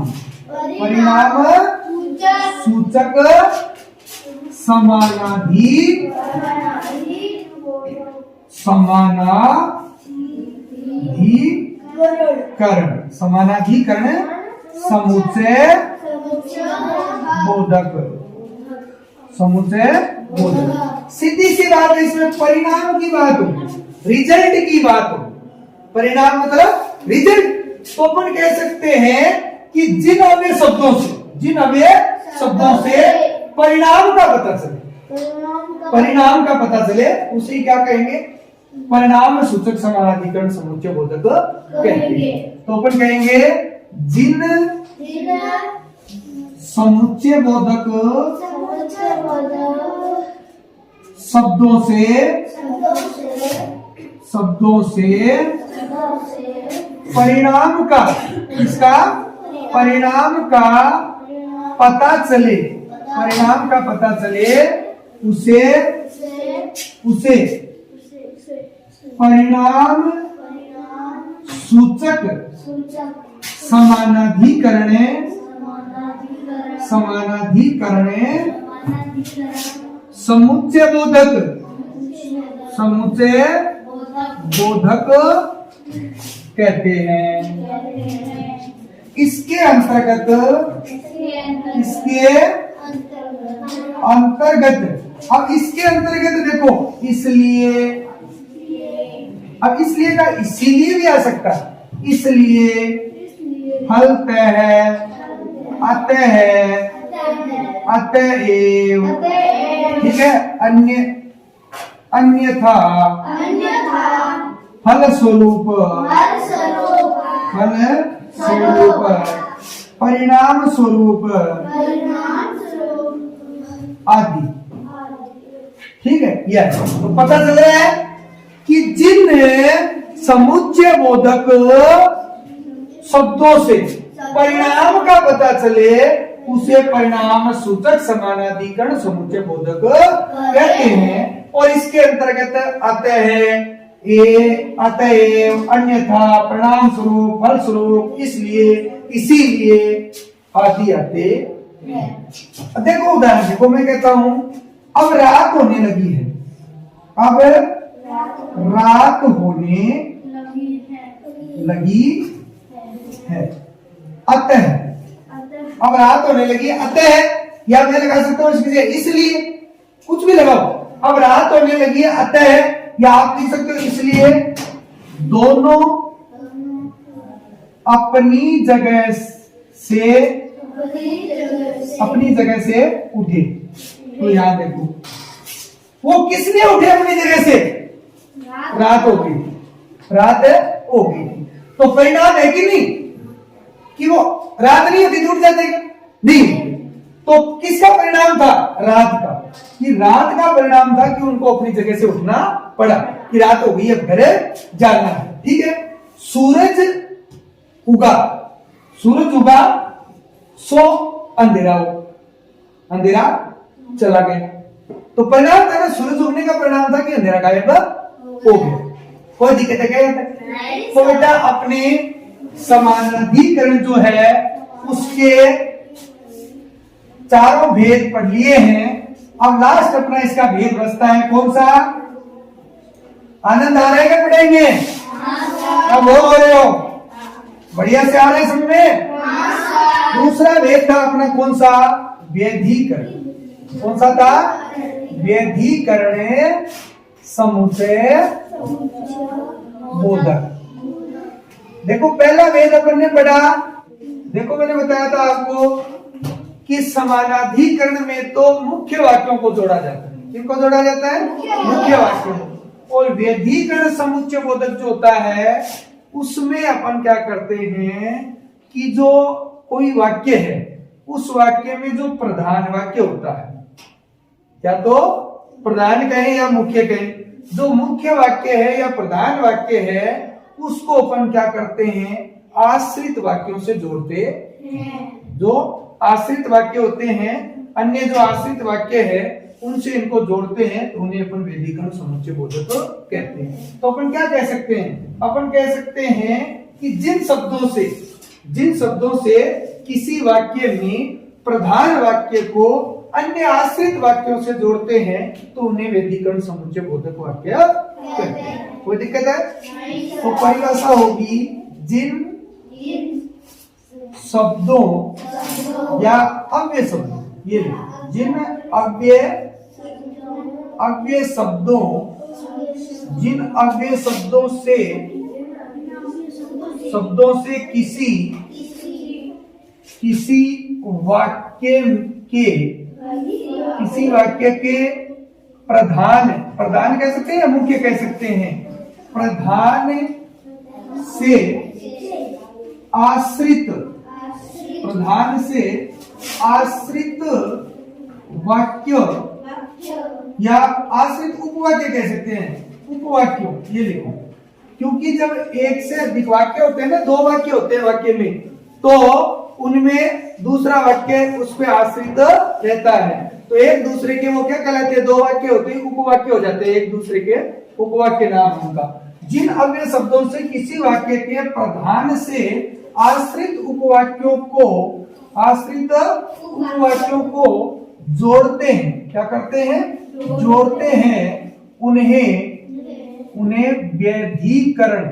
सूचक समानाधिकरण समुच्चय बोधक। सीधी सी बात है, इसमें परिणाम की बात हो, रिजल्ट की बात हो। परिणाम मतलब रिजल्ट। तो अपन कह सकते हैं कि जिन अव्यय शब्दों से परिणाम का पता चले उसे क्या कहेंगे? परिणाम सूचक समानाधिकरण समुच्चय बोधक कहते हैं। तो अपन कहेंगे जिन समुच्चय बोधक शब्दों से परिणाम का पता चले उसे परिणाम सूचक समानाधिकरण समुच्चय बोधक कहते हैं। इसके अंतर्गत अब इसके अंतर्गत देखो, इसलिए का इसीलिए भी आ सकता है। इसलिए फलतः है, अतएव, ठीक है। अन्यथा फलस्वरूप परिणाम स्वरूप आदि, ठीक है। यह तो पता चल रहा है कि जिन समुच्चय बोधक शब्दों से परिणाम का पता चले उसे परिणाम सूचक समानाधिकरण समुच्चय बोधक कहते हैं। और इसके अंतर्गत अतएव, अन्यथा, परिणाम स्वरूप, फल स्वरूप, इसलिए, इसीलिए आदि आते हैं। देखो उदाहरण देखो, मैं कहता हूं अब रात होने लगी है। अब रात होने लगी है। अतः, अब रात होने लगी, अतः, या मैं लगा सकता हूं इसके इसलिए, कुछ भी लगाओ। अब रात होने लगी है अतः, या आप लिख सकते हो इसलिए दोनों अपनी जगह से उठे। तो यहां देखो, वो किसने उठे अपनी जगह से? रात हो गई थी। तो परिणाम है कि नहीं? कि वो रात नहीं होती, टूट जाते क्या? नहीं। तो किसका परिणाम था? रात का। कि रात का परिणाम था कि उनको अपनी जगह से उठना पड़ा कि रात हो गई, अब घर जाना है। ठीक है। सूरज उगा, सूरज उगा सो अंधेरा हो, अंधेरा चला गया। तो परिणाम था ना, सूरज उगने का परिणाम था कि अंधेरा गायब हो गया। कोई दिक्कत है क्या? तो बेटा अपने समानाधिकरण जो है उसके चारों भेद पढ़ लिए हैं। अब लास्ट अपना इसका भेद बचता है कौन सा? आनंद आ रहा है क्या पढ़ेंगे? अब हो रहे हो? बढ़िया से आ रहे समझ में? दूसरा भेद था अपना कौन सा? व्यधिकरण। कौन सा था? व्यधिकरण समुच्चय बोधक। देखो पहला वेद अपन ने पढ़ा, देखो मैंने बताया था आपको कि समानाधिकरण में तो मुख्य वाक्यों को जोड़ा जाता है। किनको जोड़ा जाता है? मुख्य वाक्यों। और व्यधिकरण समुच्चय बोधक जो होता है उसमें अपन क्या करते हैं कि जो कोई वाक्य है उस वाक्य में जो प्रधान वाक्य होता है, या तो प्रधान कहें या मुख्य कहें, जो मुख्य वाक्य है या प्रधान वाक्य है उसको अपन क्या करते हैं? आश्रित वाक्यों से जोड़ते हैं। जो आश्रित वाक्य होते हैं, अन्य जो आश्रित वाक्य है उनसे इनको जोड़ते हैं, तो उन्हें अपन व्यधिकरण समुच्चय बोधक कहते हैं। तो अपन क्या कह सकते हैं? अपन कह सकते हैं कि जिन शब्दों से किसी वाक्य में प्रधान वाक्य को अन्य आश्रित वाक्यों से जोड़ते हैं तो उन्हें व्यधिकरण समुच्चय बोधक वाक्य कहते हैं। कोई दिक्कत है? तो परिभाषा होगी जिन शब्दों या अव्यय शब्दों, ये जिन अव्यय शब्दों से किसी वाक्य के प्रधान कह सकते हैं या मुख्य कह सकते हैं, प्रधान से आश्रित वाक्य या आश्रित उपवाक्य कह सकते हैं। उपवाक्यों ये लिखो, क्योंकि जब एक से अधिक वाक्य होते हैं ना, दो वाक्य होते हैं वाक्य में, तो उनमें दूसरा वाक्य उस पर आश्रित रहता है, तो एक दूसरे के वो क्या कहलाते हैं? दो वाक्य होते हैं, उपवाक्य हो जाते हैं, एक दूसरे के उपवाक्य नाम उनका। जिन अव्यय शब्दों से किसी वाक्य के प्रधान से आश्रित उपवाक्यों को जोड़ते हैं, क्या करते हैं? जोड़ते हैं, उन्हें व्यधिकरण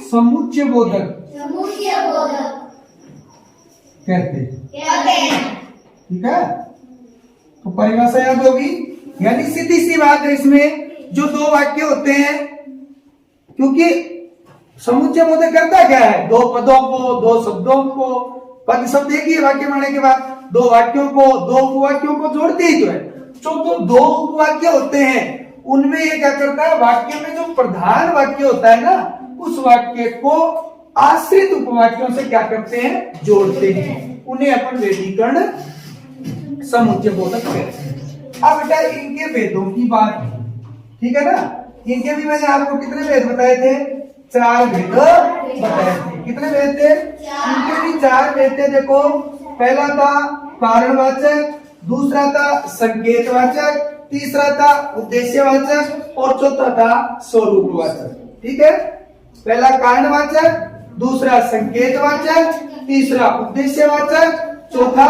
समुच्चय बोधक कहते हैं। ठीक है। तो परिभाषा याद होगी, यानी सीधी सी बात है, इसमें जो दो वाक्य होते हैं, क्योंकि समुच्चय बोधक करता क्या है? दो पदों को, दो शब्दों को, पद शब्द एक ही वाक्य बनाने के बाद दो वाक्यों को, दो उपवाक्यों को जोड़ते ही तो है। तो दो उपवाक्य होते हैं, उनमें ये क्या करता है? वाक्य में जो प्रधान वाक्य होता है ना, उस वाक्य को आश्रित उपवाक्यों से क्या करते हैं? जोड़ते हैं, उन्हें अपन व्यधिकरण समुच्चय बोधक कहते हैं। अब बेटा इनके भेदों की बात, ठीक है ना? इनके भी मैंने आपको कितने भेद बताए थे? 4 भेद बताए थे। कितने भेद थे? इनके भी 4 भेद थे। देखो, पहला था कारणवाचक, दूसरा था संकेतवाचक, तीसरा था उद्देश्यवाचक और चौथा था स्वरूपवाचक। ठीक है। पहला कारणवाचक, दूसरा संकेतवाचक, तीसरा उद्देश्यवाचक, चौथा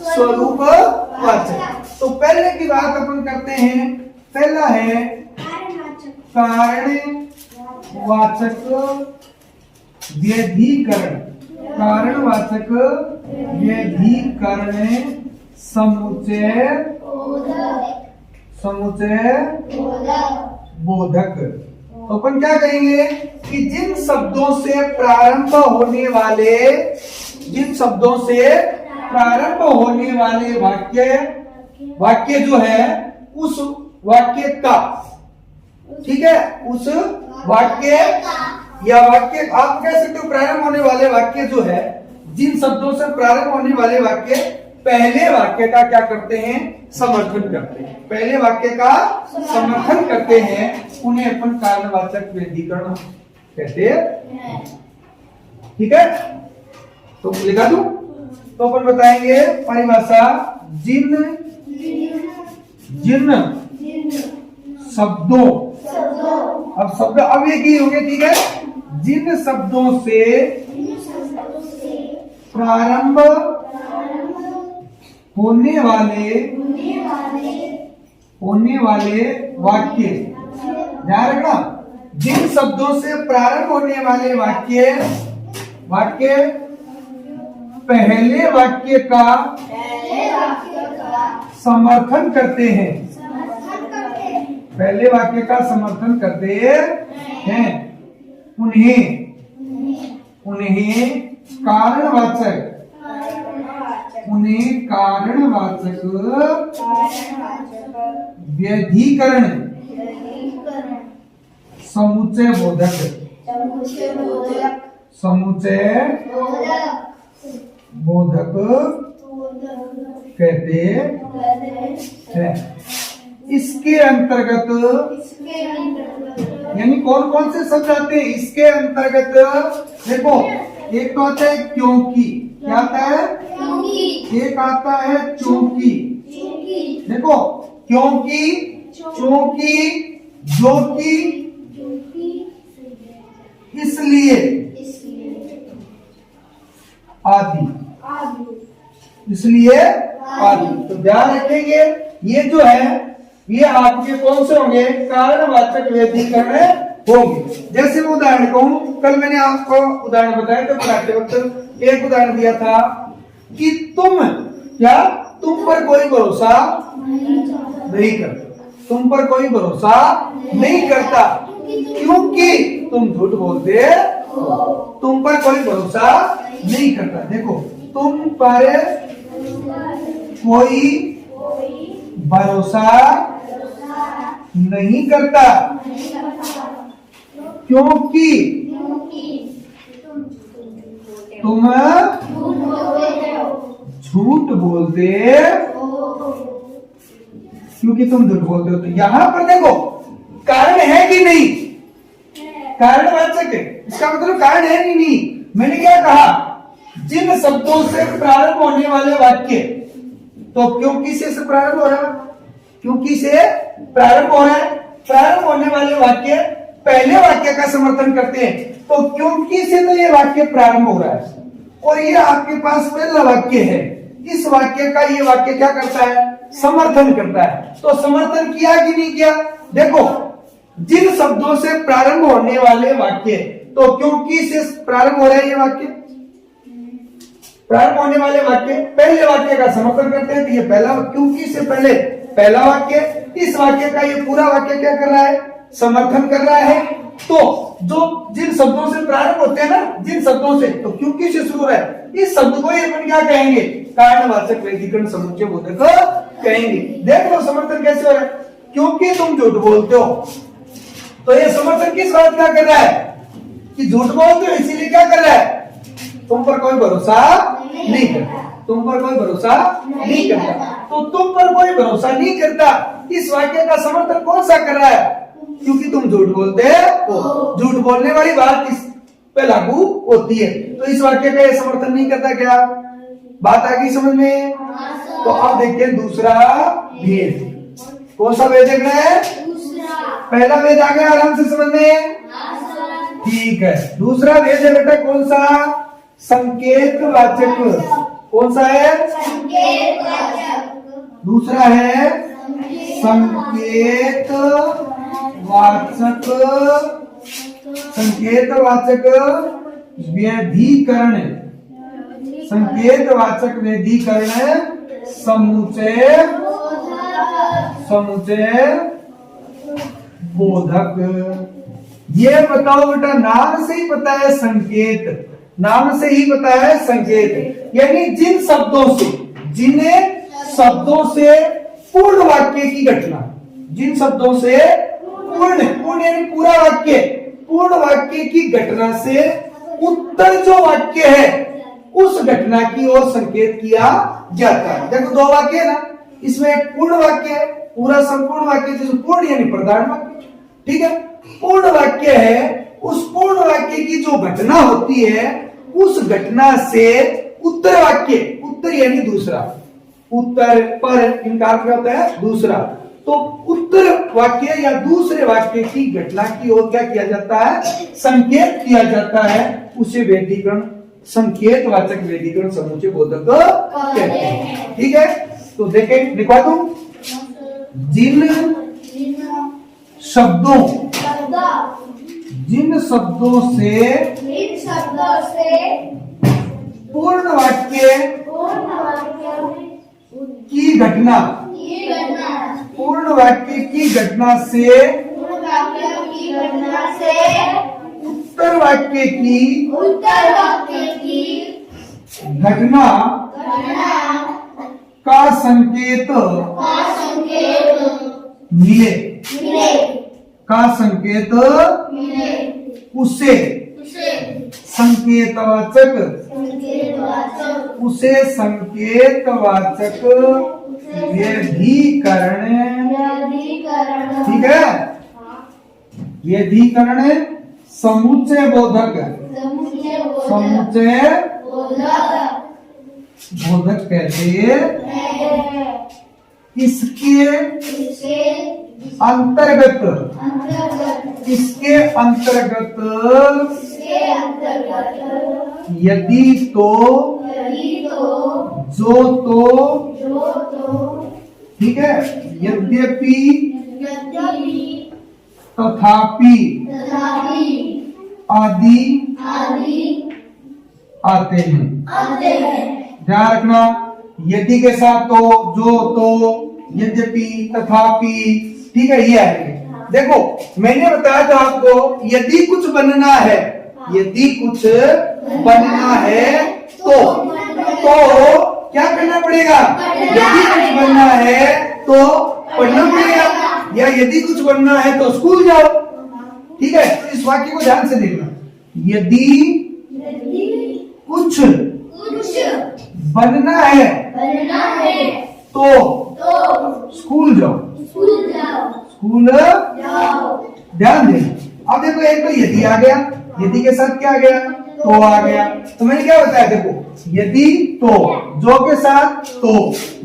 स्वरूपवाचक। तो पहले की बात अपन करते हैं। पहला है कारणवाचक व्यधिकरण। कारणवाचक व्यधिकरण समुच्चय बोधक। तो अपन क्या कहेंगे कि जिन शब्दों से प्रारंभ होने वाले वाक्य जो है, उस ठीक है, उस वाक्य या वाक्य आप कह सकते हो प्रारंभ होने वाले वाक्य जो है, जिन शब्दों से प्रारंभ होने वाले वाक्य पहले वाक्य का क्या करते हैं, समर्थन करते हैं, पहले वाक्य का समर्थन करते हैं, उन्हें अपन कारणवाचक व्यधिकरण कहते हैं। ठीक है, तो लिखा दूं, तो अपन बताएंगे परिभाषा, जिन शब्दों, अब शब्द अब एक ही होंगे, ठीक है, जिन शब्दों से प्रारंभ होने वाले वाक्य, ध्यान रखना, जिन शब्दों से प्रारंभ होने वाले वाक्य पहले वाक्य का समर्थन करते हैं, पहले वाक्य का समर्थन करते हैं, उन्हें कारणवाचक व्यधिकरण समुच्चय बोधक कहते हैं। इसके अंतर्गत यानी कौन कौन से शब्द आते हैं इसके अंतर्गत, देखो, एक तो आता है क्योंकि, क्या आता है, एक आता है चूंकि, देखो, क्योंकि, चूंकि, जो कि, इसलिए, आदि, इसलिए आदि। तो ध्यान रखेंगे, ये जो है ये आपके कौन से होंगे, कारणवाचक व्यधिकरण होंगे। जैसे मैं उदाहरण कहूं, कल मैंने आपको उदाहरण बताया तो पढ़ाते वक्त एक उदाहरण दिया था कि तुम पर कोई भरोसा नहीं करता, तुम पर कोई भरोसा नहीं करता क्योंकि तुम झूठ बोलते हो, तुम पर कोई भरोसा नहीं करता। देखो, तुम पर कोई भरोसा नहीं करता क्योंकि तुम झूठ बोलते हो। तो यहां पर देखो, कारण है कि नहीं, कारणवाचक है, इसका मतलब कारण है कि नहीं। मैंने क्या कहा, जिन शब्दों से प्रारंभ होने वाले वाक्य, तो क्योंकि से प्रारंभ हो रहा है, क्योंकि से प्रारंभ हो रहा है, प्रारंभ होने वाले वाक्य पहले वाक्य का समर्थन करते हैं, तो क्योंकि से तो ये वाक्य प्रारंभ हो रहा है और ये आपके पास पहला वाक्य है, इस वाक्य का ये वाक्य क्या करता है, समर्थन करता है। तो समर्थन किया कि नहीं किया, देखो, जिन शब्दों से प्रारंभ होने वाले वाक्य, तो क्योंकि से प्रारंभ हो रहा है, ये वाक्य प्रारंभ होने वाले वाक्य पहले वाक्य का समर्थन करते हैं, तो ये पहला, क्योंकि से पहले पहला वाक्य, इस वाक्य का ये पूरा वाक्य क्या कर रहा है, समर्थन कर रहा है। तो जो जिन शब्दों से प्रारंभ होते हैं ना, जिन शब्दों से, तो क्योंकि से शुरू हो रहा है, इस शब्द को अपन क्या कहेंगे, कारणवाचक व्यधिकरण समुच्चय बोधक कहेंगे। देख लो समर्थन कैसे हो रहा है, क्योंकि तुम झूठ बोलते हो, तो ये समर्थन किस बात का कर रहा है कि झूठ बोलते हो, इसीलिए क्या कर रहा है, तुम पर कोई भरोसा नहीं करता, तुम पर कोई भरोसा नहीं करता। तो तुम पर कोई भरोसा नहीं करता, इस वाक्य का समर्थन कौन सा कर रहा है, क्योंकि तुम झूठ बोलते हो, झूठ बोलने वाली बात इस पे लागू होती है, तो इस वाक्य का ये समर्थन नहीं करता। क्या बात आ गई समझ में? तो अब देखते हैं दूसरा भेद, कौन सा भेद देखना है, पहला भेद आ गया आराम से समझ में, ठीक है। दूसरा भेद है बेटा कौन सा, संकेतवाचक, कौन सा है, दूसरा है संकेतवाचक व्यधिकरण, संकेतवाचक व्यधिकरण समुच्चय बोधक। ये बताओ बेटा, नाम से ही पता है संकेत, नाम से ही पता है संकेत, यानी जिन शब्दों से, जिन्हें शब्दों से पूर्ण वाक्य की घटना, जिन शब्दों से पूर्ण यानी पूरा वाक्य, पूर्ण वाक्य की घटना से उत्तर जो वाक्य है उस घटना की ओर संकेत किया जाता है। देखो दो वाक्य है ना, इसमें एक पूर्ण वाक्य है, पूरा संपूर्ण वाक्य, जिसमें पूर्ण यानी प्रधान वाक्य, ठीक है। पूर्ण वाक्य है, उस पूर्ण वाक्य की जो घटना होती है उस घटना से उत्तर वाक्य, उत्तर यानी दूसरा, उत्तर पर इनका अर्थ क्या होता है दूसरा, तो उत्तर वाक्य या दूसरे वाक्य की घटना की ओर क्या किया जाता है, संकेत किया जाता है, उसे वेदीकरण, संकेत वाचक वेदीकरण समुच्चय बोधक कहते हैं। ठीक है, तो देखें, लिखवा दूं, जिन शब्दों से पूर्ण वाक्य की घटना, पूर्ण वाक्य की घटना से उत्तर वाक्य की घटना का संकेत मिले, का संकेत उसे संकेतवाचक, उसे संकेतवाचक व्यधिकरण, ठीक है, व्यधिकरण समुच्चय बोधक, समुच्चय बोधक कहते हैं। इसके अंतर्गत, इसके अंतर्गत यदि तो, जो तो, ठीक है, यद्यपि, तथापि आदि आते हैं। ध्यान रखना, यदि के साथ तो, जो, यद्यपि, तथापि, ठीक है, ये आएंगे। देखो मैंने बताया था आपको, यदि कुछ बनना है, यदि कुछ बनना है तो क्या करना पड़ेगा, यदि कुछ बनना है तो पढ़ना पड़ेगा, या यदि कुछ बनना है तो स्कूल जाओ। ठीक है, इस वाक्य को ध्यान से देखना, यदि कुछ बनना है तो स्कूल जाओ, स्कूल जाओ। ध्यान देना। अब देखो, एक तो यदि आ गया, यदि के साथ क्या आ गया, तो आ गया। तो मैंने क्या बताया, देखो यदि तो, जो के साथ तो,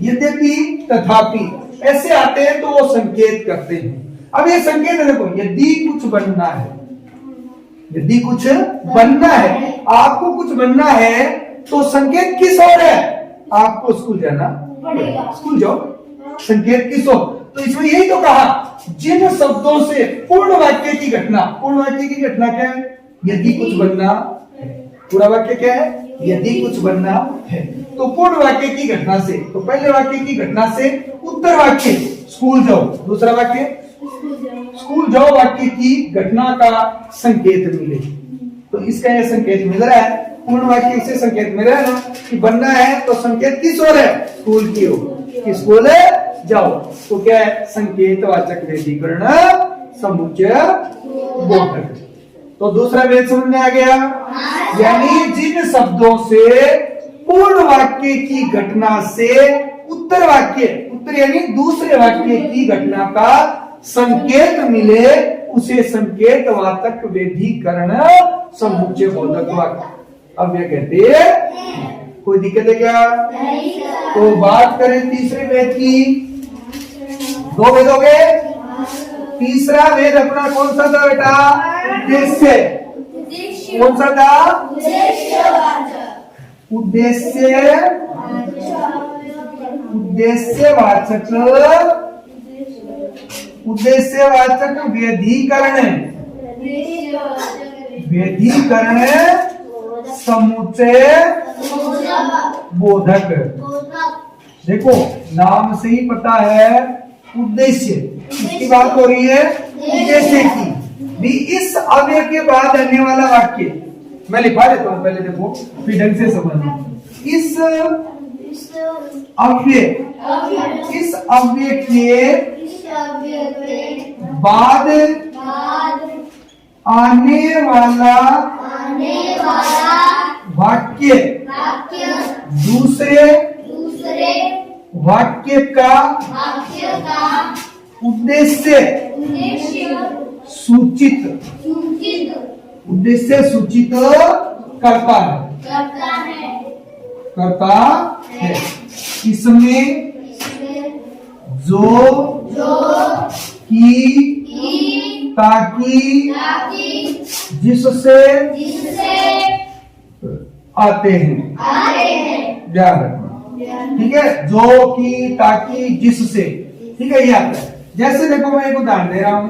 यद्यपि, तथापि, ऐसे आते हैं तो वो संकेत करते हैं। अब ये संकेत है, देखो यदि कुछ बनना है, यदि कुछ बनना है, आपको कुछ बनना है तो संकेत किस ओर है, आपको स्कूल जाना पड़ेगा, स्कूल जाओ, संकेत किस ओर। तो इसमें यही तो कहा, जिन शब्दों से पूर्ण वाक्य की घटना, पूर्ण वाक्य की घटना क्या है, यदि कुछ बनना है, पूरा वाक्य क्या है, यदि कुछ बनना है, तो पूर्ण वाक्य की घटना से, तो पहले वाक्य की घटना से उत्तर वाक्य स्कूल जाओ, दूसरा वाक्य स्कूल जाओ वाक्य की घटना का संकेत मिले। तो इसका यह संकेत मिल रहा है, पूर्ण वाक्य से संकेत मिल रहा है ना कि बनना है, तो संकेत किस ओर है, स्कूल की ओर, कि स्कूल जाओ। तो क्या है, संकेतवाचक वेदीकरण समुच्चय बोधक। तो दूसरा वेद समझ में आ गया, यानी जिन शब्दों से पूर्ण वाक्य की घटना से उत्तर वाक्य, उत्तर यानी दूसरे वाक्य की घटना का संकेत मिले, उसे संकेतवाचक वेदीकरण समुच्चय बोधक वाक्य अब ये कहते हैं। कोई दिक्कत है क्या? तो बात करें तीसरे वेद की, दो वेद हो गए, तीसरा वेद अपना कौन सा था बेटा? उद्देश्य। कौन सा था? उद्देश्य, उद्देश्यवाचक, उद्देश्यवाचक व्यधिकरण, व्यधिकरण समुच्चय बोधक। देखो नाम से ही पता है उद्देश्य, इसकी बात हो रही है उद्देश्य की भी। इस अव्यय के बाद आने वाला वाक्य मैं लिखवा देता हूं, पहले देखो फिर ढंग से समझना। इस अव्यय, इस अव्यय के बाद आने वाला वाक्य दूसरे वाक्य का उद्देश्य सूचित करता है। इसमें जो की ताकि जिससे आते हैं ध्यान रखना, ठीक है। जो की ताकि जिससे, ठीक है, ये आता है। जैसे देखो मैं एक उदाहरण दे रहा हूं,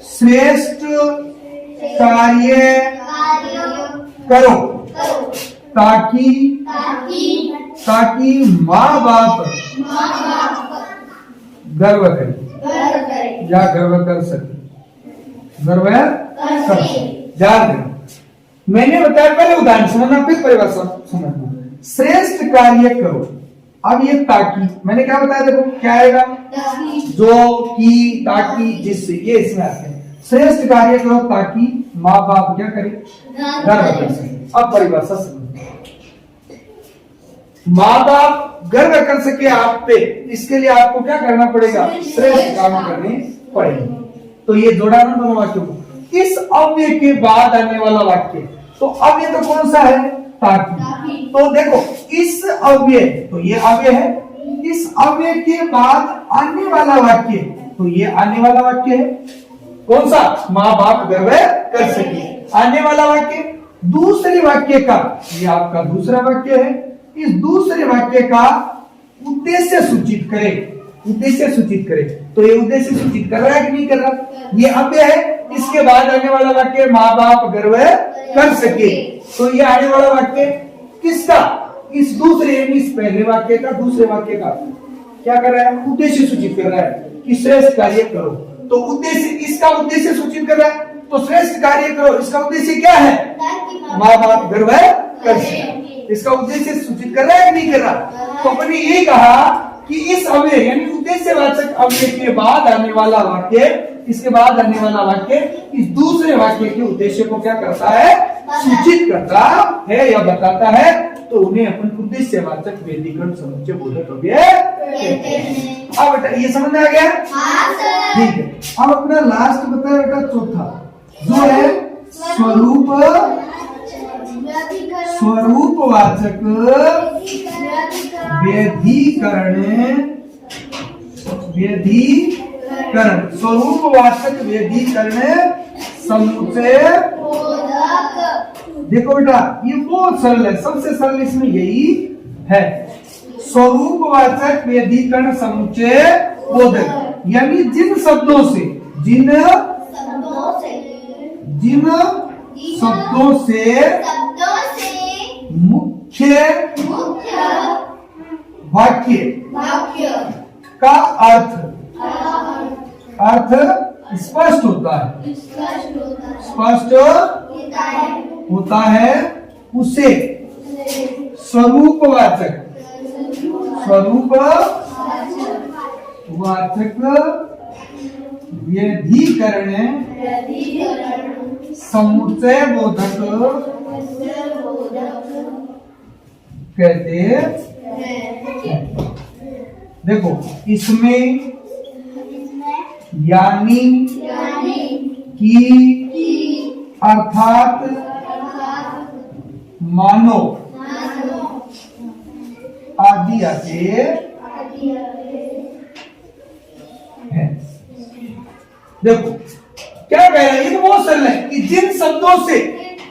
श्रेष्ठ कार्य करो ताकि माँ बाप गर्व करे या गर्व कर सके, गर्व कर सके। मैंने बताया पहले उदाहरण समझना, फिर परिभाषा समझना। श्रेष्ठ कार्य करो, अब ये ताकि मैंने क्या बताया, देखो क्या आएगा, जो की ताकि जिससे, ये इसमें आते हैं। श्रेष्ठ कार्य करो ताकि माँ बाप क्या करे, गर्व कर सके। अब परिभाषा समझ, माँ बाप गर्व कर सके आप पे, इसके लिए आपको क्या करना पड़ेगा, श्रेष्ठ काम करने पड़ेंगे। तो ये जोड़ा ना दोनों वाक्यों को। इस अव्यय के बाद आने वाला वाक्य, तो अव्यय तो कौन सा है, ताकि। तो देखो इस अव्यय, तो ये अव्यय है, इस अव्यय के बाद आने वाला वाक्य, तो ये आने वाला वाक्य है, कौन सा, माँ बाप गर्व कर सके। आने वाला वाक्य दूसरे वाक्य का, ये आपका दूसरा वाक्य है, इस दूसरे वाक्य का उद्देश्य सूचित करे, उद्देश्य सूचित करे। तो ये उद्देश्य सूचित कर रहा है कि नहीं कर रहा, ये अव्यय है। इसके बाद आने वाला वाक्य माँ बाप गर्व कर सके, तो ये आने वाला वाक्य किसका, इस दूसरे इस पहले वाक्य का, दूसरे वाक्य का क्या कर रहा है, उद्देश्य सूचित कर रहा है कि श्रेष्ठ कार्य करो। तो उद्देश्य, इसका उद्देश्य सूचित कर रहा है, तो श्रेष्ठ कार्य करो, इसका उद्देश्य क्या है, माँ बाप गर्व कर सके। इसका उद्देश्य सूचित कर रहा है कि नहीं कर रहा। तो अपने ये कहा कि इस अव्यय यानी उद्देश्यवाचक अव्यय के बाद आने वाला वाक्य, इसके बाद आने वाला वाक्य इस दूसरे वाक्य के उद्देश्य को क्या करता है, सूचित करता है या बताता है। तो उन्हें अपन उद्देश्यवाचक वेदीकरण समुच्चय बोधक अव्यय कहते हैं। अब बेटा ये समझ में आ गया, ठीक है। अब अपना लास्ट बताया बेटा चौथा, जो है स्वरूपवाचक व्यधिकरण, स्वरूपवाचक व्यधिकरण समुच्चय। देखो बेटा ये बहुत सरल है, सबसे सरल इसमें यही है, स्वरूपवाचक व्यधिकरण समुच्चय बोधक, यानी जिन शब्दों से मुख्य वाक्य का अर्थ स्पष्ट होता है, स्पष्ट होता है, उसे स्वरूपवाचक व्यधिकरण समुच्चय बोधक कहते हैं। देखो इसमें यानी कि अर्थात मानो आदि आते हैं। देखो क्या कह रहे हैं, ये तो बहुत सरल है कि जिन शब्दों से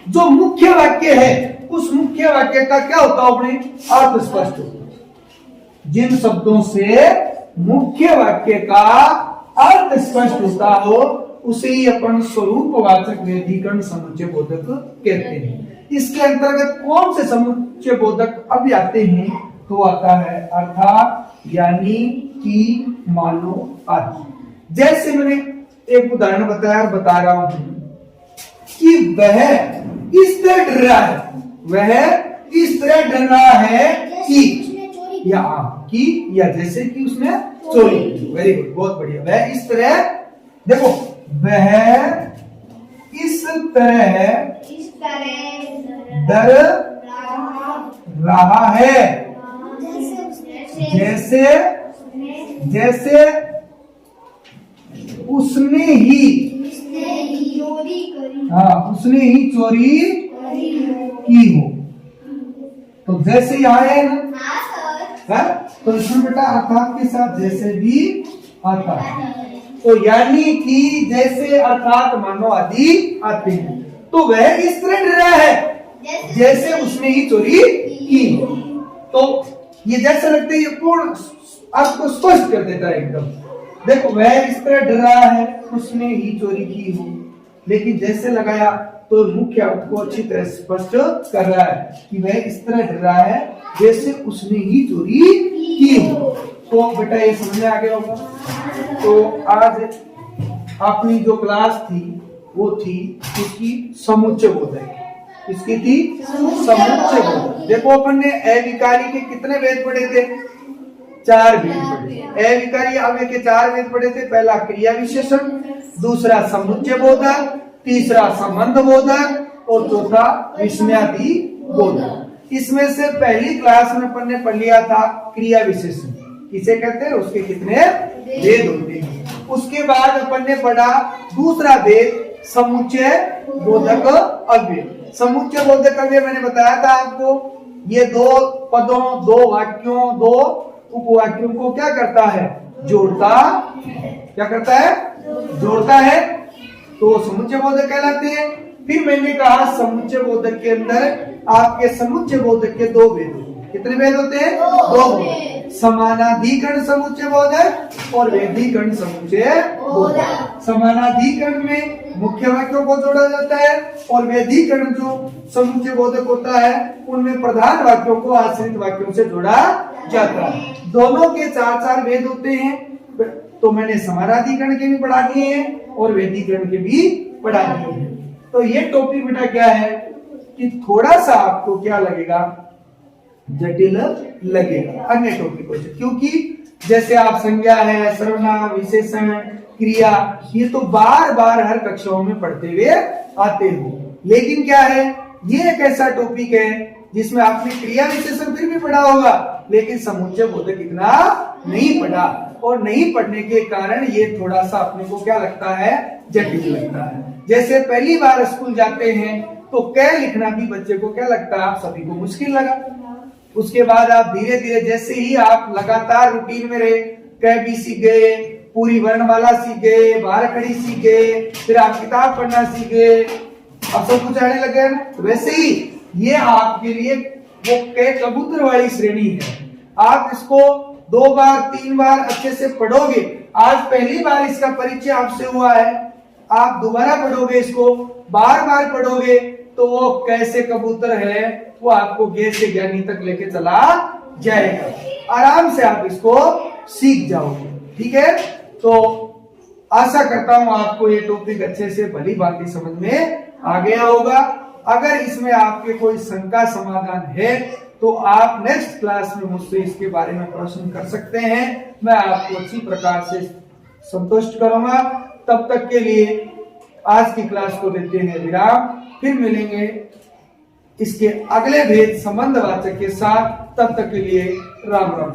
जो मुख्य वाक्य है, उस मुख्य वाक्य का क्या होता है, अपने अर्थ स्पष्ट होता। जिन शब्दों से मुख्य वाक्य का अर्थ स्पष्ट होता हो, उसे ही अपन स्वरूपवाचक व्यधिकरण समुच्चय बोधक कहते हैं। इसके अंतर्गत कौन से समुच्चय बोधक अभी आते हैं, तो आता है अर्थात, यानी कि, मानो आदि। जैसे मैंने एक उदाहरण बताया और बता रहा हूं कि वह इस तरह डर रहा है, वह इस तरह डर रहा है कि, या जैसे कि उसने चोरी की। वेरी गुड, बहुत बढ़िया। वह इस तरह, देखो वह तरह डर रहा है, जैसे जैसे उसने ही चोरी की हो। तो जैसे यहाँ है ना, तो इसमें बेटा अर्थात के साथ जैसे भी आता है। तो यानी कि जैसे अर्थात मानो आदि आते हैं। तो वह इस तरह डरा है जैसे उसने ही चोरी की हो। तो ये जैसे लगते ये पूर्ण आपको स्पष्ट कर देता है एकदम। देखो वह इस तरह डरा है उसने ही चोरी की हो, लेकिन जैसे लगाया तो मुख्य अर्थ को अच्छी तरह स्पष्ट कर रहा है कि वह इस तरह डरा है जैसे उसने ही चोरी की हो। तो बेटा ये समझ में आ गया होगा। तो आज अपनी जो क्लास थी वो थी इसकी समुच्चय बोधक। इसकी थी समुच्चय बोधक। देखो अपन ने अविकारी के कितने वेद पढ़े थे? 4 वेद पढ़े। अविकारी अव्यय के 4 वेद पढ़े थे। पहला क्रिया विशेषण, दूसरा समुच्चय बोधक, तीसरा संबंध बोधक और चौथा विस्मयादि बोधक। इसमें से पहली क्लास में अपन ने पढ़ लिया था क्रिया विशेषण, किसे कहते हैं, उसके कितने वेद होते हैं। उसके बाद अपन ने पढ़ा दूसरा वेद समुच्चय बोधक अव्यय। समुच्चय बोधक अव्यय मैंने बताया था आपको, ये 2 पदों, 2 वाक्यों, 2 उपवाक्यों को क्या करता है? जोड़ता। क्या करता है? जोड़ता है। तो समुच्चय बोधक कहलाते हैं। फिर मैंने कहा समुच्चय बोधक के अंदर आपके समुच्चय बोधक के 2 वेद होते हैं। कितने वेद होते हैं? 2। समानाधिकरण समुच्चय बोधक और वेदीकरण समुच्चय बोधक। समानाधिकरण में मुख्य वाक्यों को जोड़ा जाता है और वेदीकरण जो समुच्चय बोधक होता है उनमें प्रधान वाक्यों को आश्रित वाक्यों से जोड़ा जाता है। दोनों के 4-4 वेद होते हैं। तो मैंने समानाधिकरण के भी पढ़ा दिए हैं और वेदीकरण के भी पढ़ा दिए हैं। तो ये टॉपिक बेटा क्या है कि थोड़ा सा आपको क्या लगेगा, जटिल लगेगा अन्य टॉपिकों से, क्योंकि जैसे आप संज्ञा है, सर्वनाम, विशेषण, क्रिया, ये तो बार बार हर कक्षाओं में पढ़ते हुए आते हो। लेकिन क्या है, ये एक ऐसा टॉपिक है जिसमें आपने क्रिया विशेषण फिर भी पढ़ा होगा, लेकिन समुच्चय बोधक इतना नहीं पढ़ा। और नहीं पढ़ने के कारण ये थोड़ा सा अपने को क्या लगता है, जटिल लगता है। जैसे पहली बार स्कूल जाते हैं तो क लिखना भी बच्चे को क्या लगता है, आप सभी को मुश्किल लगा। उसके बाद आप धीरे धीरे जैसे ही आप लगातार रूटीन में रहे, क भी सीख गए, पूरी वर्णमाला सीख गए, बारह खड़ी सीख गए, फिर आप किताब पढ़ना सीख गए, अब सब कुछ आने लगे ना। तो वैसे ही ये आपके लिए वो क कबूतर वाली श्रेणी है। आप इसको 2 बार 3 बार अच्छे से पढ़ोगे। आज पहली बार इसका परिचय आपसे हुआ है, आप दोबारा पढ़ोगे, इसको बार बार पढ़ोगे तो वो कैसे कबूतर है वो आपको गे से ज्ञानी तक लेके चला जाएगा। आराम से आप इसको सीख जाओगे। ठीक है, तो आशा करता हूं आपको ये टॉपिक अच्छे से भली भांति समझ में आ गया होगा। अगर इसमें आपके कोई शंका समाधान है तो आप नेक्स्ट क्लास में मुझसे इसके बारे में प्रश्न कर सकते हैं। मैं आपको अच्छी प्रकार से संतुष्ट करूंगा। तब तक के लिए आज की क्लास को देते हैं विराम। फिर मिलेंगे इसके अगले भेद संबंधवाचक के साथ। तब तक के लिए राम राम।